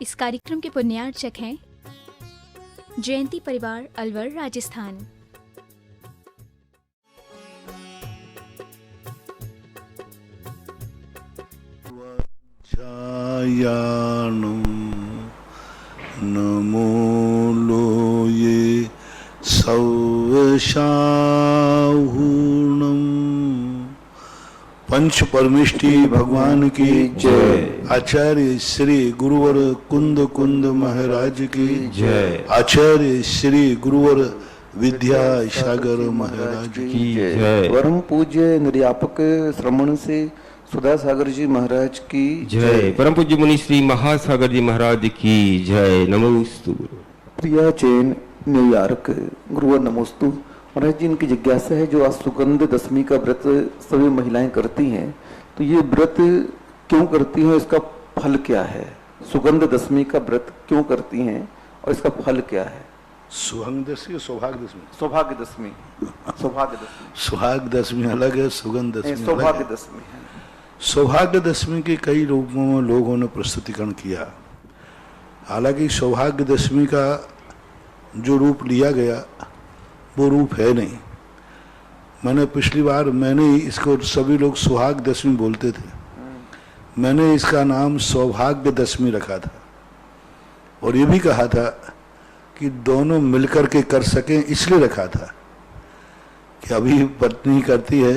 इस कार्यक्रम के पुण्यार्चक हैं जयंती परिवार अलवर राजस्थान। नमो लोये सौशाहूणम। पंच परमेष्टि भगवान की जय। आचार्य श्री गुरुवर कुंद महाराज की जय। आचार्य श्री गुरुवर विद्यासागर महाराज की जय। परम पूज्य निर्यापक श्रमण से सुधा सागर जी महाराज की जय। परम पूज्य मुनि श्री महासागर जी महाराज की जय। नमोस्तु। प्रिया जैन न्यूयॉर्क गुरुवर नमोस्तु। महाराज जी, इनकी जिज्ञासा है, जो आज सुगंध दशमी का व्रत सभी महिलाएं करती हैं, तो ये व्रत क्यों करती हैं, इसका फल क्या है? सुगंध दशमी का व्रत क्यों करती हैं और इसका फल क्या है? सुगंध दशमी, सौभाग्य दशमी। सौभाग्य दशमी, सौभाग्य दशमी, सुहाग दशमी अलग है, सुगंध दशमी सौभाग्य दशमी है। सौभाग्य दशमी के कई रूपों में लोगों ने प्रस्तुतिकरण किया। हालांकि सौभाग्य दशमी का जो रूप लिया गया वो रूप है नहीं। मैंने पिछली बार इसको सभी लोग सुहाग दशमी बोलते थे, मैंने इसका नाम सौभाग्य दशमी रखा था और ये भी कहा था कि दोनों मिलकर के कर सकें, इसलिए रखा था कि अभी पत्नी करती है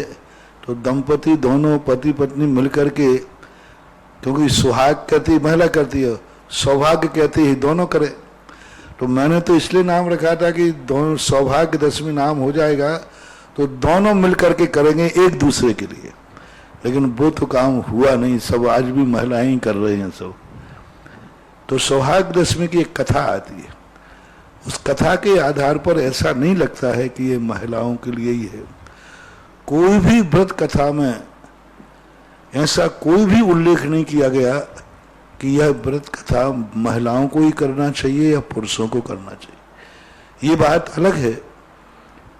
तो दंपति दोनों पति पत्नी मिलकर के, क्योंकि सुहाग कहती महिला करती है, सौभाग्य कहती है दोनों करे, तो मैंने तो इसलिए नाम रखा था कि दोनों सौभाग्य दशमी नाम हो जाएगा तो दोनों मिलकर के करेंगे एक दूसरे के लिए। लेकिन वो तो काम हुआ नहीं, सब आज भी महिलाएं ही कर रहे हैं सब। तो सौभाग्य दशमी की एक कथा आती है, उस कथा के आधार पर ऐसा नहीं लगता है कि ये महिलाओं के लिए ही है। कोई भी व्रत कथा में ऐसा कोई भी उल्लेख नहीं किया गया कि यह व्रत कथा महिलाओं को ही करना चाहिए या पुरुषों को करना चाहिए। ये बात अलग है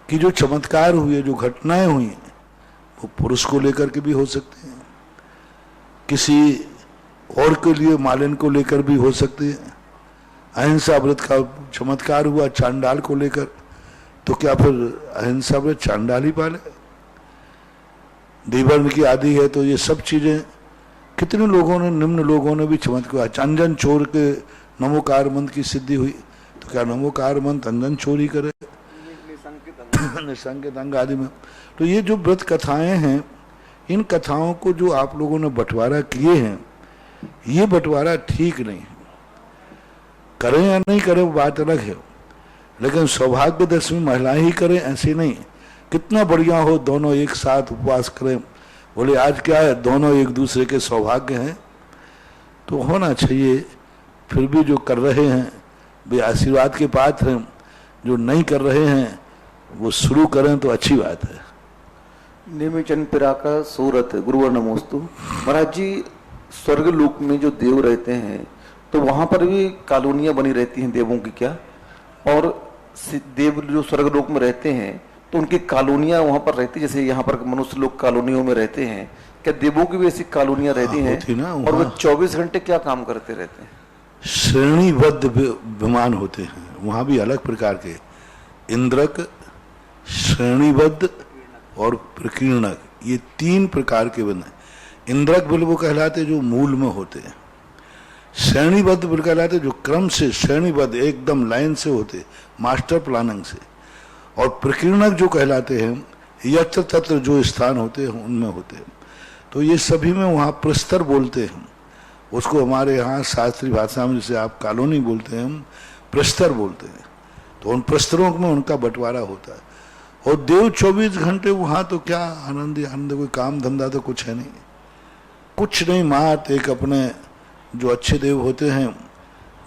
कि जो चमत्कार हुए, जो घटनाएं हुई, वो पुरुष को लेकर के भी हो सकते हैं, किसी और के लिए मालिन को लेकर भी हो सकते हैं। अहिंसा व्रत का चमत्कार हुआ चांडाल को लेकर, तो क्या फिर अहिंसा व्रत चांडाल ही पाले? देवर्ण की आदि है, तो ये सब चीजें कितने लोगों ने, निम्न लोगों ने भी चमत्कार। अंजन चोर के नमोकार मंत्र की सिद्धि हुई, तो क्या नमोकार मंत्र अंजन चोर ही करे? निसंकेत अंग आदि में। तो ये जो व्रत कथाएं हैं, इन कथाओं को जो आप लोगों ने बंटवारा किए हैं, ये बंटवारा ठीक नहीं है। करें या नहीं करें वो बात अलग है, लेकिन सौभाग्य दशमी महिलाएं ही करें ऐसे नहीं। कितना बढ़िया हो दोनों एक साथ उपवास करें, बोले आज क्या है, दोनों एक दूसरे के सौभाग्य हैं, तो होना चाहिए। फिर भी जो कर रहे हैं वे आशीर्वाद के पात्र हैं, जो नहीं कर रहे हैं वो शुरू करें तो अच्छी बात है। नेमिचंद पिराका सूरत गुरुवर नमोस्तु। महाराज जी, स्वर्ग लोक में जो देव रहते हैं तो वहां पर भी कॉलोनियां बनी रहती हैं देवों की क्या? और देव जो स्वर्ग लोक में रहते हैं तो उनकी कॉलोनियां वहां पर रहती, जैसे यहाँ पर मनुष्य लोग कॉलोनियों में रहते हैं, क्या देवों की भी ऐसी कॉलोनियां रहती हैं? और वो 24 घंटे क्या काम करते रहते हैं? श्रेणीबद्ध विमान होते हैं वहां भी अलग प्रकार के, इंद्रक, श्रेणीबद्ध और प्रकीर्णक, ये 3 प्रकार के बने। इंद्रक बिल वो कहलाते जो मूल में होते हैं, श्रेणीबद्ध बिल कहलाते जो क्रम से श्रेणीबद्ध एकदम लाइन से होते, मास्टर प्लानिंग से, और प्रकीर्णक जो कहलाते हैं यत्र तत्र जो स्थान होते हैं उनमें होते हैं। तो ये सभी में वहाँ प्रस्तर बोलते हैं, उसको हमारे यहाँ शास्त्रीय भाषा में जैसे आप कॉलोनी बोलते हैं, हम प्रस्तर बोलते हैं। तो उन प्रस्तरों में उनका बंटवारा होता है। और देव 24 घंटे वहाँ, तो क्या आनंद आनंद, कोई काम धंधा तो कुछ है नहीं, कुछ नहीं। मात एक अपने जो अच्छे देव होते हैं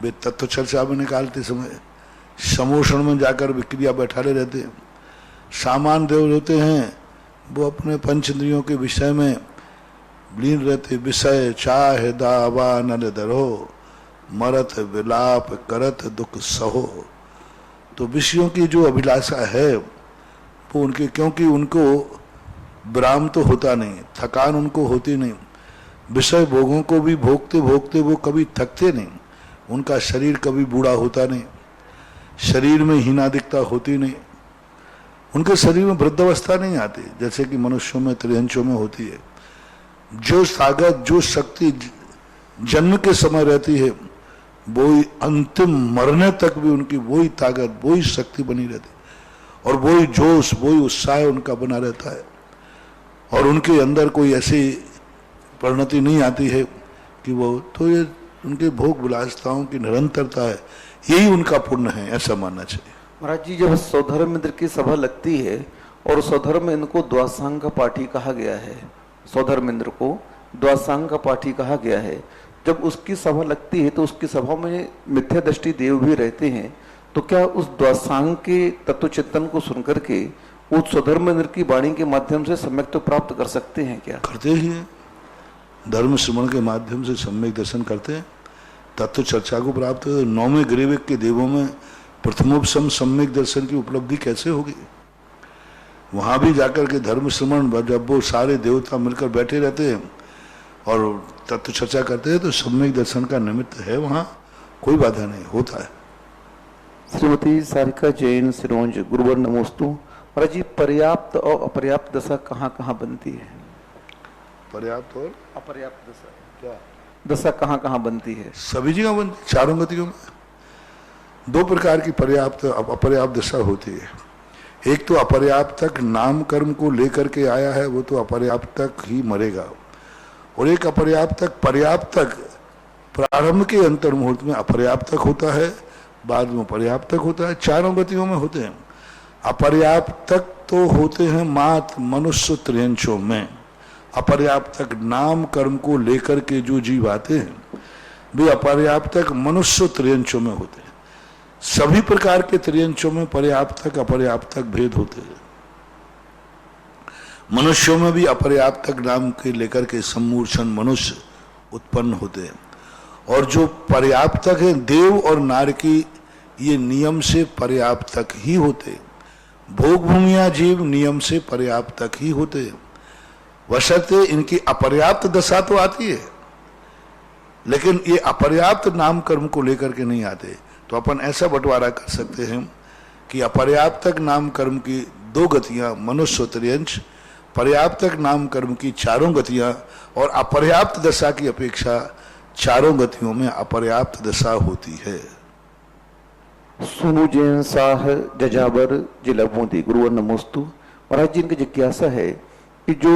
वे तत्व चर्चा में निकालते समय समोषण में जाकर विक्रिया बैठाले रहते हैं। सामान देव होते हैं वो अपने पंच इंद्रियों के विषय में लीन रहते, विषय चाहे दावा नल दरो, मरत विलाप करत दुख सहो। तो विषयों की जो अभिलाषा है वो उनके, क्योंकि उनको विराम तो होता नहीं, थकान उनको होती नहीं, विषय भोगों को भी भोगते भोगते वो कभी थकते नहीं, उनका शरीर कभी बूढ़ा होता नहीं, शरीर में हीनादिकता होती नहीं, उनके शरीर में वृद्धावस्था नहीं आती जैसे कि मनुष्यों में त्रियंचों में होती है। जो ताकत जो शक्ति जन्म के समय रहती है वही अंतिम मरने तक भी उनकी वही ताकत वही शक्ति बनी रहती है और वही जोश वही उत्साह उनका बना रहता है और उनके अंदर कोई ऐसी परिणति नहीं आती है कि वो तो ये उनके भोग विलासिताओं की निरंतरता है, यही उनका पुण्य है, ऐसा मानना चाहिए। महाराज जी, जब सौधर्मेंद्र की सभा लगती है और सौधर्मेंद्र को द्वासांग का पाठी कहा गया है, सौधर्मेंद्र को द्वासांग का पाठी कहा गया है, जब उसकी सभा लगती है तो उसकी सभा में मिथ्या दृष्टि देव भी रहते हैं, तो क्या उस द्वासांग के तत्व चिंतन को सुनकर के उस सौधर्मेंद्र की वाणी के माध्यम से सम्यक तो प्राप्त कर सकते हैं? क्या करते ही हैं, धर्म श्रवण के माध्यम से सम्यक दर्शन करते हैं, तत्व चर्चा को प्राप्त। नौवें ग्रीविक के देवों में प्रथमोपसम सम्यक दर्शन की उपलब्धि कैसे होगी? वहां भी जाकर के धर्म श्रवण जब वो सारे देवता मिलकर बैठे रहते हैं और तत्व चर्चा करते हैं तो सम्यक दर्शन का निमित्त है, वहां कोई बाधा नहीं होता है। श्रीमती सारिका जैन सिरोंज, गुरुवर नमोस्तु। महाराज जी, पर्याप्त और अपर्याप्त दशा कहाँ कहाँ बनती है? पर्याप्त और अपर्याप्त दशा क्या दशा कहाँ कहाँ बनती है? सभी जगह बनती, चारों गतियों में। दो प्रकार की पर्याप्त अपर्याप्त दशा होती है। एक तो अपर्याप्त तक नाम कर्म को लेकर के आया है, वो तो अपर्याप्त तक ही मरेगा, और एक अपर्याप्त तक पर्याप्त तक प्रारंभ के अंतर मुहूर्त में अपर्याप्त तक होता है, बाद में पर्याप्त तक होता है। चारों गतियों में होते हैं। अपर्याप्त तक तो होते हैं मात्र मनुष्य त्रियंचों में। अपर्याप्त तक नाम कर्म को लेकर के जो जीव आते हैं वे अपर्याप्त तक मनुष्य त्रियंचों में होते हैं। सभी प्रकार के त्रियंचों में पर्याप्त तक अपर्याप्त तक भेद होते हैं। मनुष्यों में भी अपर्याप्त तक नाम के लेकर के सम्मूर्छन मनुष्य उत्पन्न होते हैं, और जो पर्याप्त तक है देव और नार की ये नियम से पर्याप्त तक ही होते हैं। भोग भूमिया जीव नियम से पर्याप्त तक ही होते हैं। वशर्ते इनकी अपर्याप्त दशा तो आती है, लेकिन ये अपर्याप्त नाम कर्म को लेकर के नहीं आते। तो अपन ऐसा बंटवारा कर सकते हैं कि अपर्याप्त तक नाम कर्म की दो गतियां मनुष्य त्रियंश, पर्याप्त तक नाम कर्म की चारों गतियां, और अपर्याप्त दशा की अपेक्षा चारों गतियों में अपर्याप्त दशा होती है। सोनू जैन साह जजाबर जिला बूंदी, गुरुवर नमोस्तु। महाराज जी, इनकी जिज्ञासा है कि जो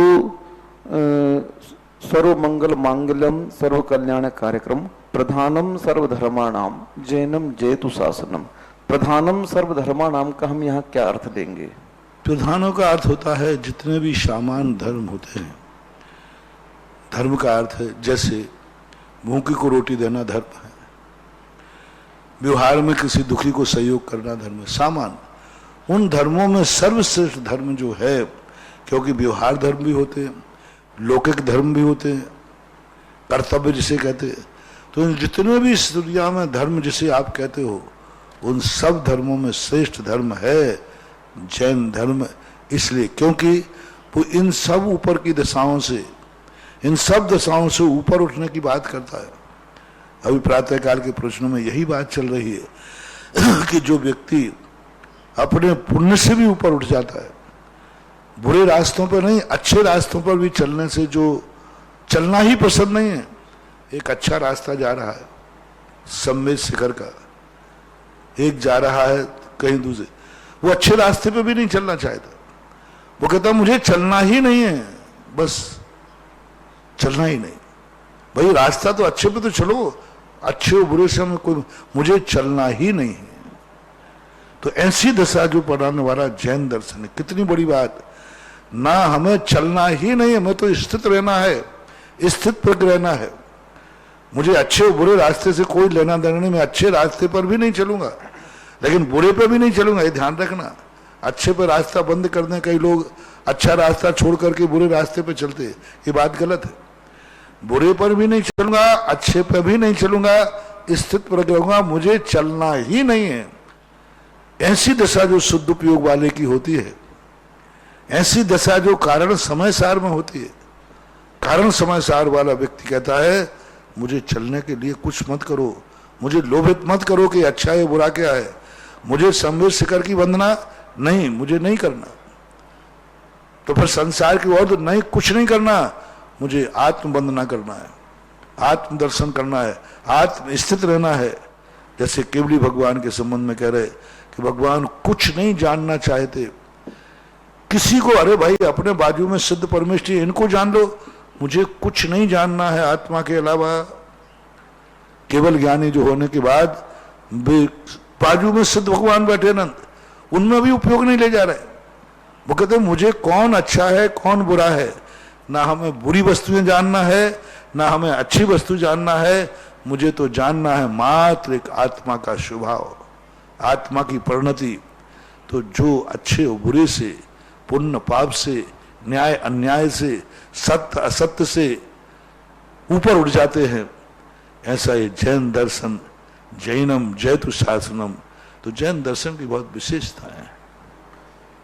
सर्व मंगल मांगल्यम सर्व कल्याण कार्यक्रम प्रधानम सर्वधर्माणाम जैनम जयतु शासनम, प्रधानम सर्वधर्माणाम का हम यहाँ क्या अर्थ लेंगे? प्रधानों का अर्थ होता है जितने भी सामान्य धर्म होते हैं। धर्म का अर्थ है जैसे भूखी को रोटी देना धर्म है, व्यवहार में किसी दुखी को सहयोग करना धर्म है। सामान्य उन धर्मों में सर्वश्रेष्ठ धर्म जो है, क्योंकि व्यवहार धर्म भी होते हैं, लौकिक धर्म भी होते हैं, कर्तव्य जिसे कहते हैं, तो इन जितने भी इस दुनिया में धर्म जिसे आप कहते हो उन सब धर्मों में श्रेष्ठ धर्म है जैन धर्म। इसलिए क्योंकि वो इन सब ऊपर की दशाओं से, इन सब दशाओं से ऊपर उठने की बात करता है। अभी प्रातःकाल के प्रश्नों में यही बात चल रही है कि जो व्यक्ति अपने पुण्य से भी ऊपर उठ जाता है, बुरे रास्तों पर नहीं अच्छे रास्तों पर भी चलने से, जो चलना ही पसंद नहीं है, एक अच्छा रास्ता जा रहा है सम्मेद शिखर का, एक जा रहा है कहीं दूसरे, वो अच्छे रास्ते पे भी नहीं चलना चाहता, वो कहता मुझे चलना ही नहीं है, बस चलना ही नहीं। भाई रास्ता तो अच्छे पे तो चलो, अच्छे और बुरे से हमें कोई, मुझे चलना ही नहीं है। तो ऐसी दशा जो पढ़ाने वाला जैन दर्शन है, कितनी बड़ी बात। ना हमें चलना ही नहीं है, हमें तो स्थित रहना है, स्थित पर रहना है। मुझे अच्छे और बुरे रास्ते से कोई लेना देना नहीं, मैं अच्छे रास्ते पर भी नहीं चलूंगा लेकिन बुरे पे भी नहीं चलूंगा, ये ध्यान रखना। अच्छे पे रास्ता बंद कर दें कई लोग, अच्छा रास्ता छोड़ करके बुरे रास्ते पे चलते, ये बात गलत है। बुरे पर भी नहीं चलूंगा, अच्छे पे भी नहीं चलूंगा, स्थित पर रहूंगा, मुझे चलना ही नहीं है। ऐसी दशा जो शुद्ध उपयोग वाले की होती है, ऐसी दशा जो कारण समय सार में होती है। कारण समय सार वाला व्यक्ति कहता है मुझे चलने के लिए कुछ मत करो, मुझे लोभित मत करो कि अच्छा है बुरा क्या है। मुझे संवेद शिखर की वंदना नहीं, मुझे नहीं करना। तो फिर संसार की ओर तो नहीं, कुछ नहीं करना, मुझे आत्म वंदना करना है, आत्म दर्शन करना है, आत्म स्थित रहना है। जैसे केवली भगवान के संबंध में कह रहे कि भगवान कुछ नहीं जानना चाहते किसी को। अरे भाई, अपने बाजू में सिद्ध परमेष्ठी, इनको जान लो, मुझे कुछ नहीं जानना है आत्मा के अलावा। केवल ज्ञानी जो होने के बाद बाजू में सिद्ध भगवान बैठे अनंत, उनमें भी उपयोग नहीं ले जा रहे। वो कहते मुझे कौन अच्छा है कौन बुरा है, ना हमें बुरी वस्तुएं जानना है ना हमें अच्छी वस्तु जानना है, मुझे तो जानना है मात्र एक आत्मा का स्वभाव, आत्मा की परिणति। तो जो अच्छे और बुरे से, पुण्य पाप से, न्याय अन्याय से, सत्य असत्य से ऊपर उठ जाते हैं, ऐसा ये जैन दर्शन, जैनम जैतु शासनम, तो जैन दर्शन की बहुत विशेषता है।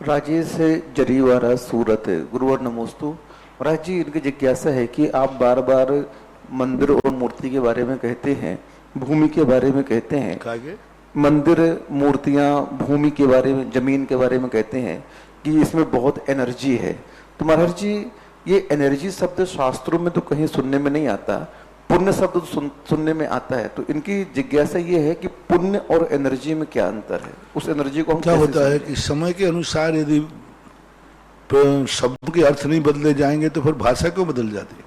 राजेश जरीवारा सूरत गुरुवर नमोस्तु। महाराज जी, इनकी जिज्ञासा है कि आप बार बार मंदिर और मूर्ति के बारे में कहते हैं, भूमि के बारे में कहते हैं, मंदिर मूर्तियां भूमि के बारे में, जमीन के बारे में कहते हैं कि इसमें बहुत एनर्जी है। तो महाराज जी, ये एनर्जी शब्द शास्त्रों में तो कहीं सुनने में नहीं आता, पुण्य शब्द तो सुनने में आता है। तो इनकी जिज्ञासा ये है कि पुण्य और एनर्जी में क्या अंतर है, उस एनर्जी को हम क्या होता है कि समय के अनुसार यदि शब्दों के अर्थ नहीं बदले जाएंगे तो फिर भाषा क्यों बदल जाती है।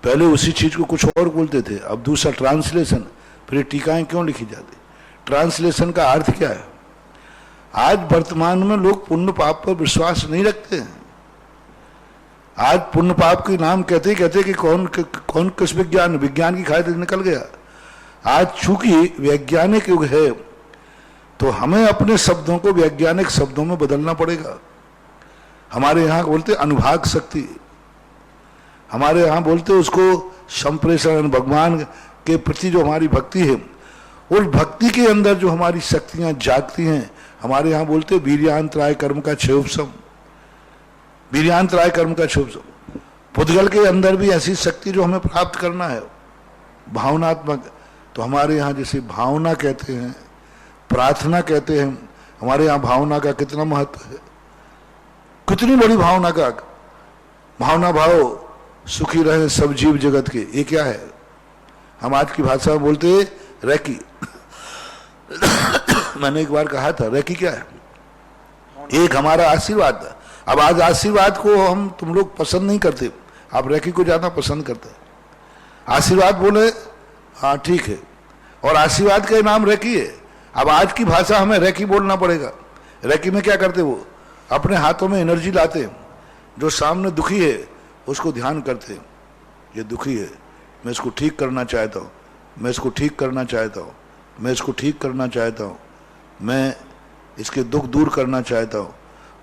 पहले उसी चीज को कुछ और बोलते थे, अब दूसरा ट्रांसलेशन, फिर टीकाएं क्यों लिखी जाती। ट्रांसलेशन का अर्थ क्या है। आज वर्तमान में लोग पुण्य पाप पर विश्वास नहीं रखते हैं। आज पुण्य पाप के नाम कहते कि कौन किस विज्ञान की खातिर निकल गया। आज चूंकि वैज्ञानिक युग है तो हमें अपने शब्दों को वैज्ञानिक शब्दों में बदलना पड़ेगा। हमारे यहाँ बोलते अनुभाग शक्ति, हमारे यहाँ बोलते उसको संप्रेषण, भगवान के प्रति जो हमारी भक्ति है, उस भक्ति के अंदर जो हमारी शक्तियां जागती हैं, हमारे यहाँ बोलते वीर्यांतराय कर्म का क्षयोपशम, वीर्यांतराय कर्म का क्षयोपशम। पुद्गल के अंदर भी ऐसी शक्ति जो हमें प्राप्त करना है, भावनात्मक। तो हमारे यहाँ जैसे भावना कहते हैं, प्रार्थना कहते हैं, हमारे यहाँ भावना का कितना महत्व है, कितनी बड़ी भावना का। भावना भाव सुखी रहे सब जीव जगत के, ये क्या है। हम आज की भाषा में बोलते रैकी। मैंने एक बार कहा था रैकी क्या है, एक हमारा आशीर्वाद था। अब आज आशीर्वाद को हम तुम लोग पसंद नहीं करते, आप रैकी को ज्यादा पसंद करते हैं। आशीर्वाद बोले हाँ ठीक है, और आशीर्वाद का नाम रैकी है। अब आज की भाषा हमें रैकी बोलना पड़ेगा। रैकी में क्या करते, वो अपने हाथों में एनर्जी लाते हैं, जो सामने दुखी है उसको ध्यान करते हैं, ये दुखी है, मैं इसको ठीक करना चाहता हूँ, मैं इसको ठीक करना चाहता हूँ, मैं इसको ठीक करना चाहता हूँ, मैं इसके दुख दूर करना चाहता हूँ।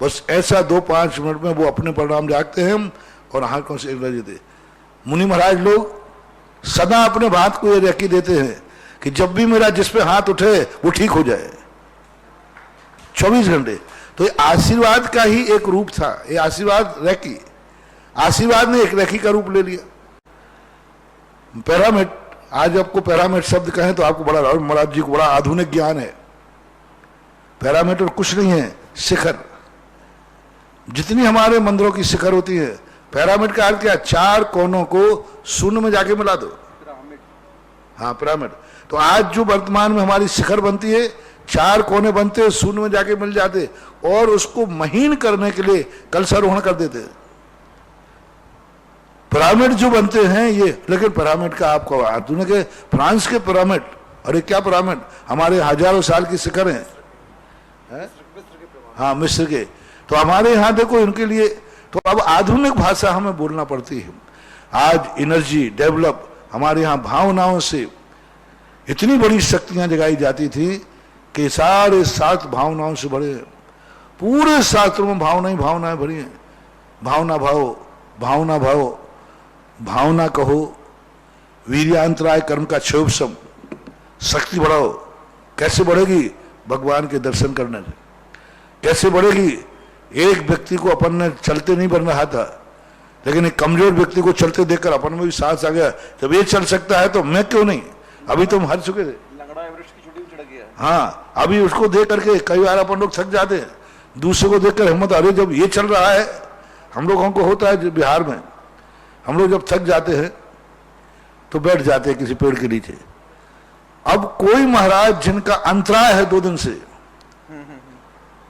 बस ऐसा 2-5 मिनट में वो अपने परिणाम जागते हैं और हाथों से एनर्जी दे। मुनि महाराज लोग सदा अपने बात को ये रैकी देते हैं कि जब भी मेरा जिस पे हाथ उठे वो ठीक हो जाए, 24 घंटे। तो ये आशीर्वाद का ही एक रूप था, ये आशीर्वाद रैकी, आशीर्वाद ने एक रैकी का रूप ले लिया। पैरामिड, आज आपको पैरामिड शब्द कहें तो आपको बड़ा, महाराज जी को बड़ा आधुनिक ज्ञान है। पैरामिड और कुछ नहीं है, शिखर। जितनी हमारे मंदिरों की शिखर होती है, पैरामिड का अर्थ क्या, 4 कोनों को शून्य में जाके मिला दो। हाँ, पिरामिड। तो आज जो वर्तमान में हमारी शिखर बनती है, 4 कोने बनते हैं, शून्य में जाके मिल जाते, और उसको महीन करने के लिए कलशारोहण कर देते हैं। पिरामिड जो बनते हैं ये, लेकिन पिरामिड का आपको आधुनिक है, फ्रांस के पिरामिड। अरे क्या पिरामिड, हमारे हजारों साल की शिखर हैं है? हाँ, मिस्र के। तो हमारे यहाँ देखो इनके लिए, तो अब आधुनिक भाषा हमें बोलना पड़ती है। आज एनर्जी डेवलप, हमारे यहाँ भावनाओं से इतनी बड़ी शक्तियां जगाई जाती थी कि सारे 7 भावनाओं से भरे हैं। पूरे शास्त्रों में भावनाएं भरी हैं। भावना भाव, भावना भाव, भावना कहो, वीर्यांतराय कर्म का क्षयोपशम, शक्ति बढ़ाओ। कैसे बढ़ेगी, भगवान के दर्शन करने से। कैसे बढ़ेगी, एक व्यक्ति को अपन ने चलते नहीं बन रहा था, लेकिन एक कमजोर व्यक्ति को चलते देखकर अपन में भी साहस आ गया, जब ये चल सकता है तो मैं क्यों नहीं। अभी तुम हार चुके थे। लंगड़ा एवरेस्ट की चोटी पे चढ़ गया। हाँ, अभी उसको देख करके कई बार अपन लोग थक जाते हैं, दूसरे को देखकर हिम्मत, अरे जब ये चल रहा है, हम लोगों को होता है बिहार में, हम लोग जब थक जाते हैं तो बैठ जाते हैं किसी पेड़ के नीचे। अब कोई महाराज जिनका अंतराय है 2 दिन से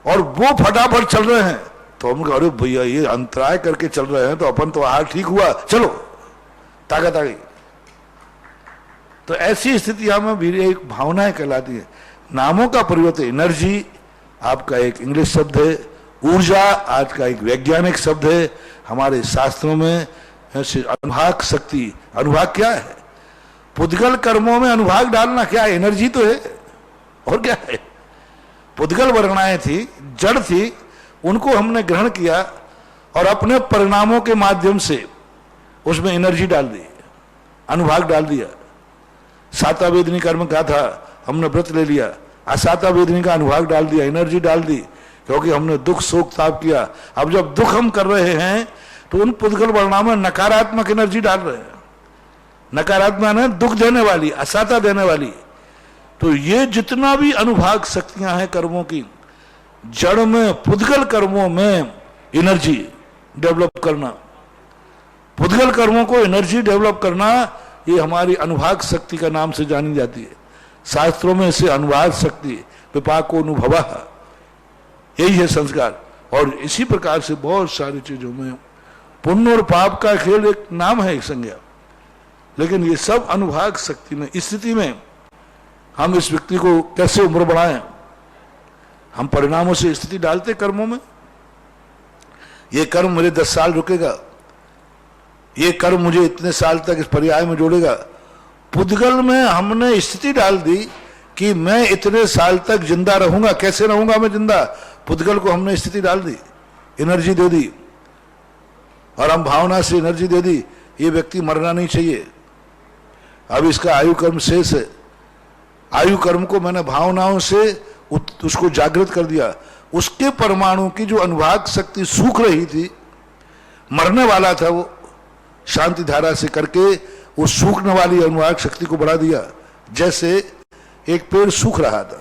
और वो फटाफट चल रहे हैं, तो हम कहा अरे भैया ये अंतराय करके चल रहे हैं तो अपन तो हाल ठीक हुआ, चलो ताकत आ गई। तो ऐसी स्थितियां में भी एक भावनाएं कहलाती है। नामों का परिवर्तन, एनर्जी आपका एक इंग्लिश शब्द है, ऊर्जा आज का एक वैज्ञानिक शब्द है, हमारे शास्त्रों में अनुभाग शक्ति। अनुभाग क्या है? पुद्गल कर्मों में अनुभाग डालना क्या है? एनर्जी तो है, और क्या है? पुद्गल वर्णाएं थी, जड़ थी, उनको हमने ग्रहण किया और अपने परिणामों के माध्यम से उसमें एनर्जी डाल दी, अनुभाग डाल दिया। साता वेदनी कर्म का था, हमने व्रत ले लिया, असाता वेदनी का अनुभाग डाल दिया, एनर्जी डाल दी, क्योंकि हमने दुख शोक ताप किया। अब जब दुख हम कर रहे हैं तो उन पुद्गल वर्णाओं में नकारात्मक एनर्जी डाल रहे हैं। नकारात्मक है दुख देने वाली, असाता देने वाली। तो ये जितना भी अनुभाग शक्तियां हैं कर्मों की, जड़ में पुद्गल कर्मों में एनर्जी डेवलप करना, पुद्गल कर्मों को एनर्जी डेवलप करना, ये हमारी अनुभाग शक्ति का नाम से जानी जाती है। शास्त्रों में इसे अनुभाग शक्ति, विपाको अनुभव, यही है संस्कार। और इसी प्रकार से बहुत सारी चीजों में पुण्य और पाप का खेल एक नाम है, एक संज्ञा, लेकिन ये सब अनुभाग शक्ति में स्थिति में हम इस व्यक्ति को कैसे उम्र बढ़ाएं। हम परिणामों से स्थिति डालते कर्मों में, ये कर्म मेरे 10 साल रुकेगा, ये कर्म मुझे इतने साल तक इस पर्याय में जोड़ेगा। पुद्गल में हमने स्थिति डाल दी कि मैं इतने साल तक जिंदा रहूंगा। कैसे रहूंगा मैं जिंदा? पुद्गल को हमने स्थिति डाल दी, एनर्जी दे दी, और हम भावना से एनर्जी दे दी, ये व्यक्ति मरना नहीं चाहिए। अब इसका आयु कर्म शेष है, आयु कर्म को मैंने भावनाओं से उसको जागृत कर दिया। उसके परमाणु की जो अनुभाग शक्ति सूख रही थी, मरने वाला था, वो शांति धारा से करके वो सूखने वाली अनुभाग शक्ति को बढ़ा दिया। जैसे एक पेड़ सूख रहा था,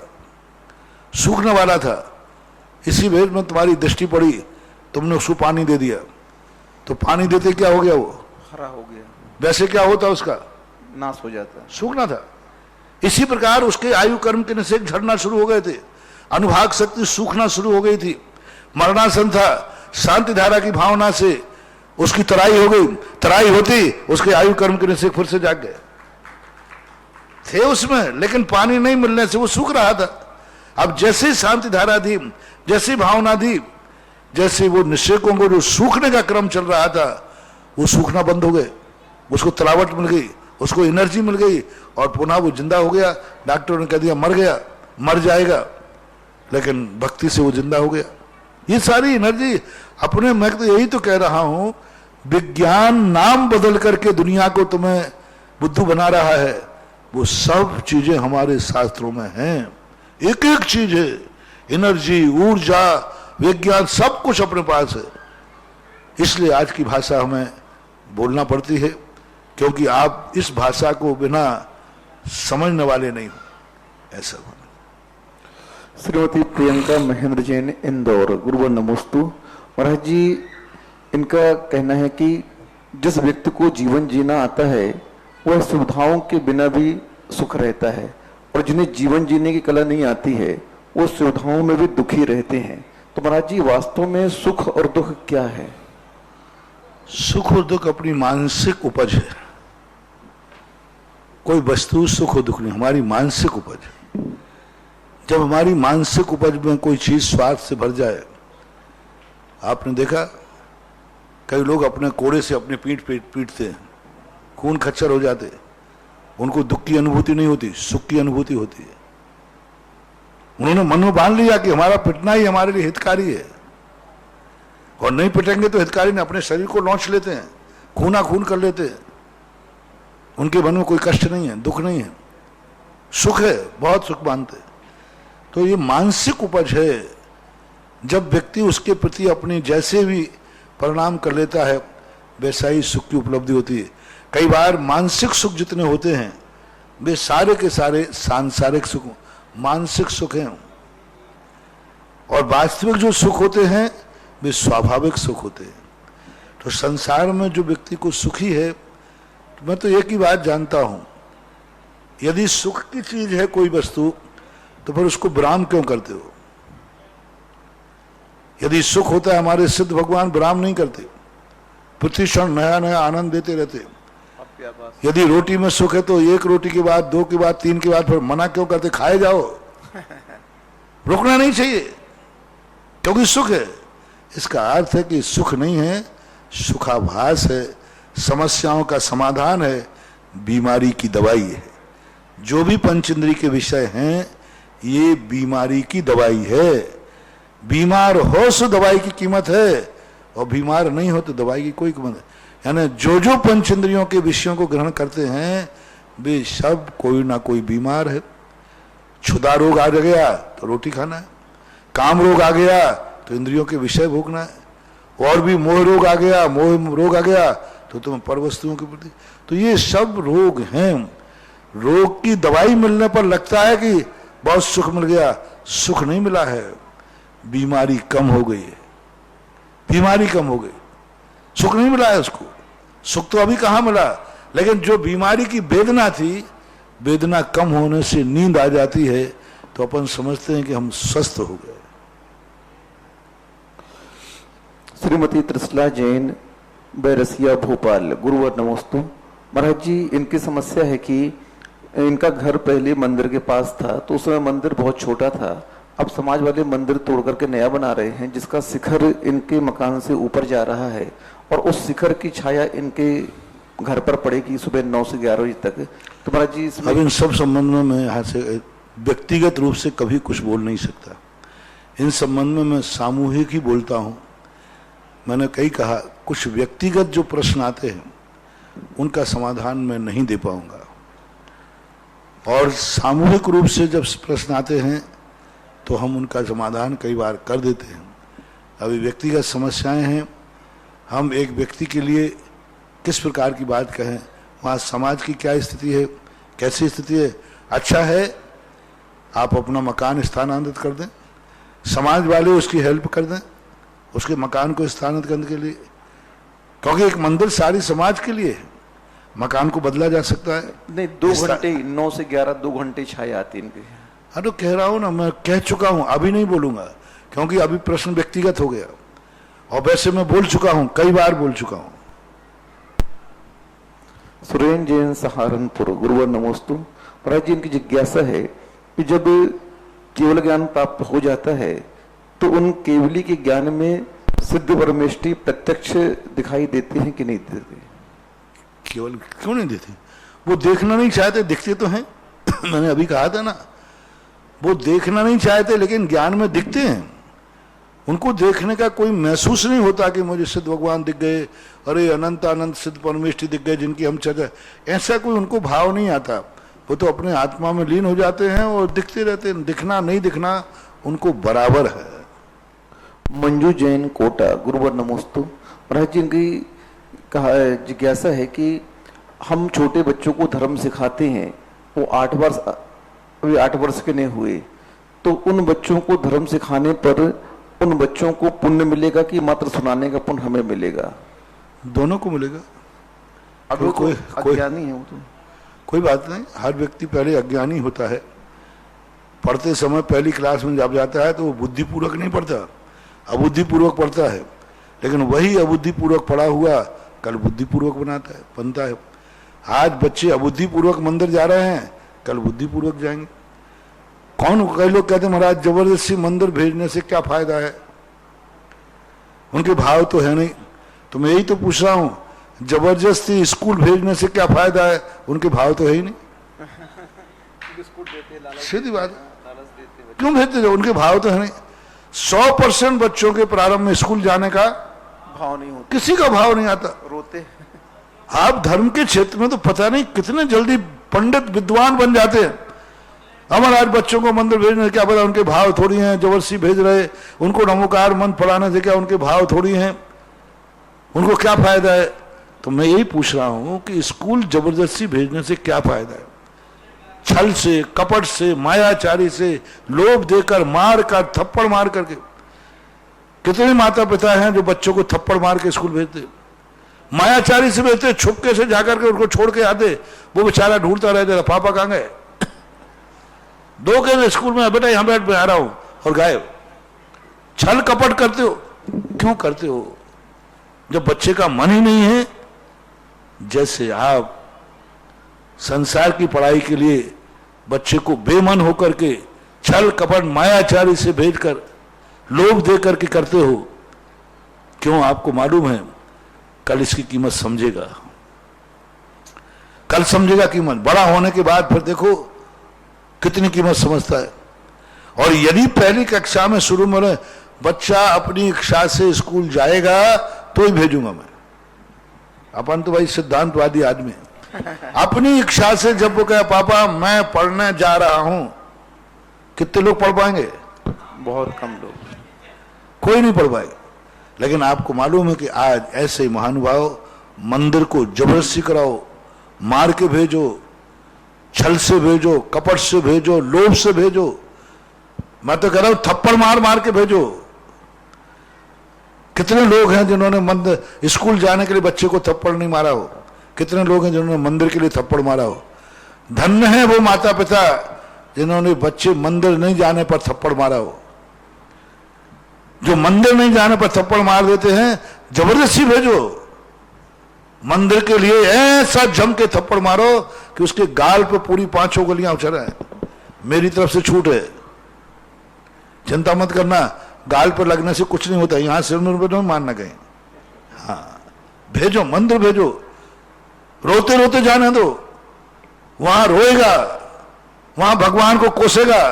सूखने वाला था, इसी पेड़ में तुम्हारी दृष्टि पड़ी, तुमने उसको पानी दे दिया, तो पानी देते क्या हो गया? वो हरा हो गया। वैसे क्या होता उसका? नाश हो जाता, सूखना था। इसी प्रकार उसके आयु कर्म के निषेध झड़ना शुरू हो गए थे, अनुभाग शक्ति सूखना शुरू हो गई थी, मरणासन था। शांति धारा की भावना से उसकी तराई हो गई, तराई होती उसके आयु कर्म के निषेध फिर से जाग गए थे उसमें, लेकिन पानी नहीं मिलने से वो सूख रहा था। अब जैसे शांति धारा दी, जैसी भावना दी, जैसे वो निषेकों को जो सूखने का क्रम चल रहा था, वो सूखना बंद हो गए, उसको तलावट मिल गई, उसको एनर्जी मिल गई, और पुनः वो जिंदा हो गया। डॉक्टरों ने कह दिया मर गया, मर जाएगा, लेकिन भक्ति से वो जिंदा हो गया। ये सारी एनर्जी अपने, मैं तो यही तो कह रहा हूं, विज्ञान नाम बदल करके दुनिया को तुम्हें बुद्धू बना रहा है, वो सब चीजें हमारे शास्त्रों में हैं। एक एक चीज है, एनर्जी, ऊर्जा, विज्ञान, सब कुछ अपने पास है। इसलिए आज की भाषा हमें बोलना पड़ती है, क्योंकि आप इस भाषा को बिना समझने वाले नहीं हो। ऐसा श्रीमती प्रियंका महेंद्र जैन, इंदौर, गुरुवर नमोस्तु। महाराज जी, इनका कहना है कि जिस व्यक्ति को जीवन जीना आता है वह सुविधाओं के बिना भी सुख रहता है, और जिन्हें जीवन जीने की कला नहीं आती है वो सुविधाओं में भी दुखी रहते हैं। तो महाराज जी, वास्तव में सुख और दुख क्या है? सुख और दुख अपनी मानसिक उपज है। कोई वस्तु सुख और दुख नहीं, हमारी मानसिक उपज है। जब हमारी मानसिक उपज में कोई चीज स्वार्थ से भर जाए, आपने देखा कई लोग अपने कोड़े से अपने पीटते हैं, खून खच्चर हो जाते, उनको दुख की अनुभूति नहीं होती, सुख की अनुभूति होती है। उन्होंने मन में बांध लिया कि हमारा पिटना ही हमारे लिए हितकारी है, और नहीं पिटेंगे तो हितकारी ने अपने शरीर को लौंच लेते हैं, खूना खून कर लेते हैं। उनके मन में कोई कष्ट नहीं है, दुख नहीं है, सुख है, बहुत सुख मानते। तो ये मानसिक उपज है। जब व्यक्ति उसके प्रति अपनी जैसे भी परिणाम कर लेता है, वैसा ही सुख की उपलब्धि होती है। कई बार मानसिक सुख जितने होते हैं वे सारे के सारे सांसारिक सुख, मानसिक सुख हैं। और वास्तविक जो सुख होते हैं वे स्वाभाविक सुख होते हैं। तो संसार में जो व्यक्ति को सुखी है, तो मैं तो एक ही बात जानता हूं, यदि सुख की चीज है कोई वस्तु तो फिर उसको विराम क्यों करते हो? यदि सुख होता है, हमारे सिद्ध भगवान विराम नहीं करते, प्रति क्षण नया नया आनंद देते रहते। यदि रोटी में सुख है तो एक रोटी के बाद, दो के बाद, तीन के बाद फिर मना क्यों करते? खाए जाओ, रुकना नहीं चाहिए क्योंकि सुख है। इसका अर्थ है कि सुख नहीं है, सुखाभास है, समस्याओं का समाधान है, बीमारी की दवाई है। जो भी पंचेंद्रिय के विषय हैं ये बीमारी की दवाई है। बीमार हो सो दवाई की कीमत है, और बीमार नहीं हो तो दवाई की कोई कीमत नहीं। यानी जो जो पंचेंद्रियों के विषयों को ग्रहण करते हैं वे सब कोई ना कोई बीमार है। क्षुधा रोग आ गया तो रोटी खाना है, काम रोग आ गया तो इंद्रियों के विषय भोगना है, और भी मोह रोग आ गया, मोह रोग आ गया तो तुम पर वस्तुओं के प्रति। तो ये सब रोग हैं। रोग की दवाई मिलने पर लगता है कि बहुत सुख मिल गया, सुख नहीं मिला है, बीमारी कम हो गई है, बीमारी कम हो गई, सुख नहीं मिला है उसको। सुख तो अभी कहां मिला, लेकिन जो बीमारी की वेदना थी, वेदना कम होने से नींद आ जाती है तो अपन समझते हैं कि हम स्वस्थ हो गए। श्रीमती त्रिशला जैन, बैरसिया, भोपाल। गुरुवर नमोस्तु। महाराज जी, इनकी समस्या है कि इनका घर पहले मंदिर के पास था, तो उस समय मंदिर बहुत छोटा था। अब समाज वाले मंदिर तोड़ करके नया बना रहे हैं, जिसका शिखर इनके मकान से ऊपर जा रहा है, और उस शिखर की छाया इनके घर पर पड़ेगी सुबह 9 से 11 बजे तक। तो महाराज जी, अब इन सब संबंध में मैं यहाँ से व्यक्तिगत रूप से कभी कुछ बोल नहीं सकता। इन संबंध में मैं सामूहिक ही बोलता हूँ। मैंने कई कहा, कुछ व्यक्तिगत जो प्रश्न आते हैं उनका समाधान मैं नहीं दे पाऊंगा, और सामूहिक रूप से जब प्रश्न आते हैं तो हम उनका समाधान कई बार कर देते हैं। अभी व्यक्तिगत समस्याएं हैं, हम एक व्यक्ति के लिए किस प्रकार की बात कहें, वहाँ समाज की क्या स्थिति है, कैसी स्थिति है। अच्छा है आप अपना मकान स्थानांतरित कर दें, समाज वाले उसकी हेल्प कर दें, उसके मकान को स्थानांतरित करने के लिए, क्योंकि एक मंदिर सारी समाज के लिए है, मकान को बदला जा सकता है। नहीं, 2 घंटे 9 से 11 2 घंटे छाया आती है इनकी। हाँ तो कह रहा हूँ ना, मैं कह चुका हूँ, अभी नहीं बोलूंगा क्योंकि अभी प्रश्न व्यक्तिगत हो गया, और वैसे मैं बोल चुका हूँ, कई बार बोल चुका हूँ। सुरेन जैन, सहारनपुर। गुरुवर नमोस्तु। महाराज जी, इनकी जिज्ञासा है कि जब केवल ज्ञान प्राप्त हो जाता है तो उन केवली के ज्ञान में सिद्ध परमेष्टि प्रत्यक्ष दिखाई देते हैं कि नहीं देते? केवल क्यों नहीं देते? वो देखना नहीं चाहते, दिखते तो हैं। मैंने अभी कहा था ना, वो देखना नहीं चाहते लेकिन ज्ञान में दिखते हैं। उनको देखने का कोई महसूस नहीं होता कि मुझे सिद्ध भगवान दिख गए, अरे अनंत अनंत सिद्ध परमेष्टि दिख गए जिनकी हम चर्चा, ऐसा कोई उनको भाव नहीं आता। वो तो अपने आत्मा में लीन हो जाते हैं और दिखते रहते हैं। दिखना नहीं दिखना उनको बराबर है। मंजू जैन, कोटा। गुरुवर नमोस्तु। महाराज जी, इनकी कहा जिज्ञासा है कि हम छोटे बच्चों को धर्म सिखाते हैं, वो 8 वर्ष, अभी 8 वर्ष के नहीं हुए, तो उन बच्चों को धर्म सिखाने पर उन बच्चों को पुण्य मिलेगा कि मात्र सुनाने का पुण्य हमें मिलेगा? दोनों को मिलेगा। अब कोई अज्ञानी है वो तो कोई बात नहीं, हर व्यक्ति पहले अज्ञानी होता है। पढ़ते समय पहली क्लास में जब जाता है तो वो बुद्धिपूर्वक नहीं पढ़ता, अबुद्धिपूर्वक पढ़ता है, लेकिन वही अबुद्धिपूर्वक पढ़ा हुआ कल बुद्धिपूर्वक बनता है। आज बच्चे अबुद्धिपूर्वक मंदिर जा रहे हैं, कल बुद्धिपूर्वक जाएंगे। कई लोग कहते हैं महाराज जबरदस्ती मंदिर भेजने से क्या फायदा है, उनके भाव तो है नहीं। तो मैं यही तो पूछ रहा हूं, जबरदस्ती स्कूल भेजने से क्या फायदा है, उनके भाव तो है ही नहीं। सीधी बात, क्यों भेजते थे, उनके भाव तो है नहीं। 100% बच्चों के प्रारंभ में स्कूल जाने का भाव नहीं होता, किसी का भाव नहीं आता, रोते। आप धर्म के क्षेत्र में तो पता नहीं कितने जल्दी पंडित विद्वान बन जाते हैं। हमारे आज बच्चों को मंदिर भेजने से क्या पता उनके भाव थोड़ी हैं, जबरदस्ती भेज रहे, उनको नमोकार मंत्र पढ़ाने से क्या उनके भाव थोड़ी हैं, उनको क्या फायदा है। तो मैं यही पूछ रहा हूं कि स्कूल जबरदस्ती भेजने से क्या फायदा है। छल से, कपट से, मायाचारी से, लोभ देकर, मार कर, थप्पड़ मार करके। कितने माता पिता हैं जो बच्चों को थप्पड़ मार के स्कूल भेजते, मायाचारी से भेजते, छुपके से जाकर के उनको छोड़ के आते, वो बेचारा ढूंढता रहता, पापा कहाँ गए, 2 के स्कूल में, बेटा यहां बैठ, मैं आ रहा हूं, और गायब। छल कपट करते हो, क्यों करते हो? जब बच्चे का मन ही नहीं है। जैसे आप संसार की पढ़ाई के लिए बच्चे को बेमन होकर के छल कपट मायाचारी से भेजकर, लोभ देकर के करते हो, क्यों? आपको मालूम है कल इसकी कीमत समझेगा, कल समझेगा कीमत। बड़ा होने के बाद फिर देखो कितनी कीमत समझता है। और यदि पहली कक्षा में शुरू में बच्चा अपनी इच्छा से स्कूल जाएगा तो ही भेजूंगा मैं। अपन तो भाई सिद्धांतवादी आदमी, अपनी इच्छा से जब वो कहे पापा मैं पढ़ने जा रहा हूं, कितने लोग पढ़ पाएंगे? बहुत कम लोग, कोई नहीं पढ़ पाएगा। लेकिन आपको मालूम है कि आज ऐसे महानुभाव मंदिर को जबरदस्ती कराओ, मार के भेजो, छल से भेजो, कपट से भेजो, लोभ से भेजो, मैं तो कह रहा हूं थप्पड़ मार मार के भेजो। कितने लोग हैं जिन्होंने मंदिर, स्कूल जाने के लिए बच्चे को थप्पड़ नहीं मारा हो? कितने लोग हैं जिन्होंने मंदिर के लिए थप्पड़ मारा हो? धन्य है वो माता पिता जिन्होंने बच्चे मंदिर नहीं जाने पर थप्पड़ मारा हो। जो मंदिर नहीं जाने पर थप्पड़ मार देते हैं, जबरदस्ती भेजो मंदिर के लिए, ऐसा जम के थप्पड़ मारो कि उसके गाल पे पूरी 5 उंगलियां उछल रहे हैं। मेरी तरफ से छूट है, चिंता मत करना, गाल पर लगने से कुछ नहीं होता, यहां सिर में मारना कहीं। हाँ, भेजो, मंदिर भेजो, रोते रोते जाने दो, वहां रोएगा, वहां भगवान को कोसेगा,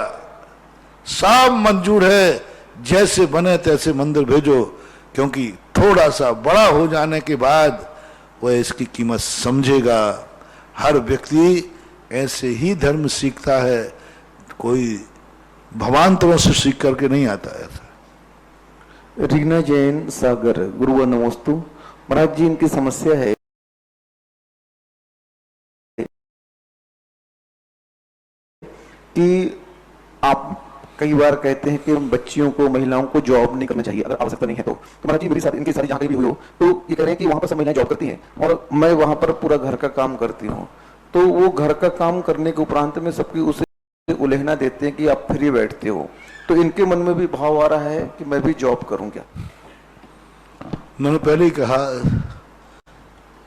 सब मंजूर है, जैसे बने तैसे मंदिर भेजो। क्योंकि थोड़ा सा बड़ा हो जाने के बाद वह इसकी कीमत समझेगा। हर व्यक्ति ऐसे ही धर्म सीखता है, कोई भवांतरों से सीख करके नहीं आता है। रीना जैन सागर, गुरुवर नमोस्तु। महाराज जी, इनकी समस्या है कि आप कई बार कहते हैं कि बच्चियों को, महिलाओं को जॉब नहीं करना चाहिए अगर आवश्यकता नहीं है तो। महाराज जी, मेरी साथ इनकी सारी जहां कहीं भी हुई हो तो ये कह रहे हैं कि वहां पर सब महिलाएं जॉब करती हैं और मैं वहां पर पूरा घर का काम करती हूँ, तो वो घर का काम करने के उपरांत में सबकी उसे उलेहना देते हैं कि आप फ्री बैठते हो, तो इनके मन में भी भाव आ रहा है कि मैं भी जॉब करूं क्या? मैंने पहले ही कहा,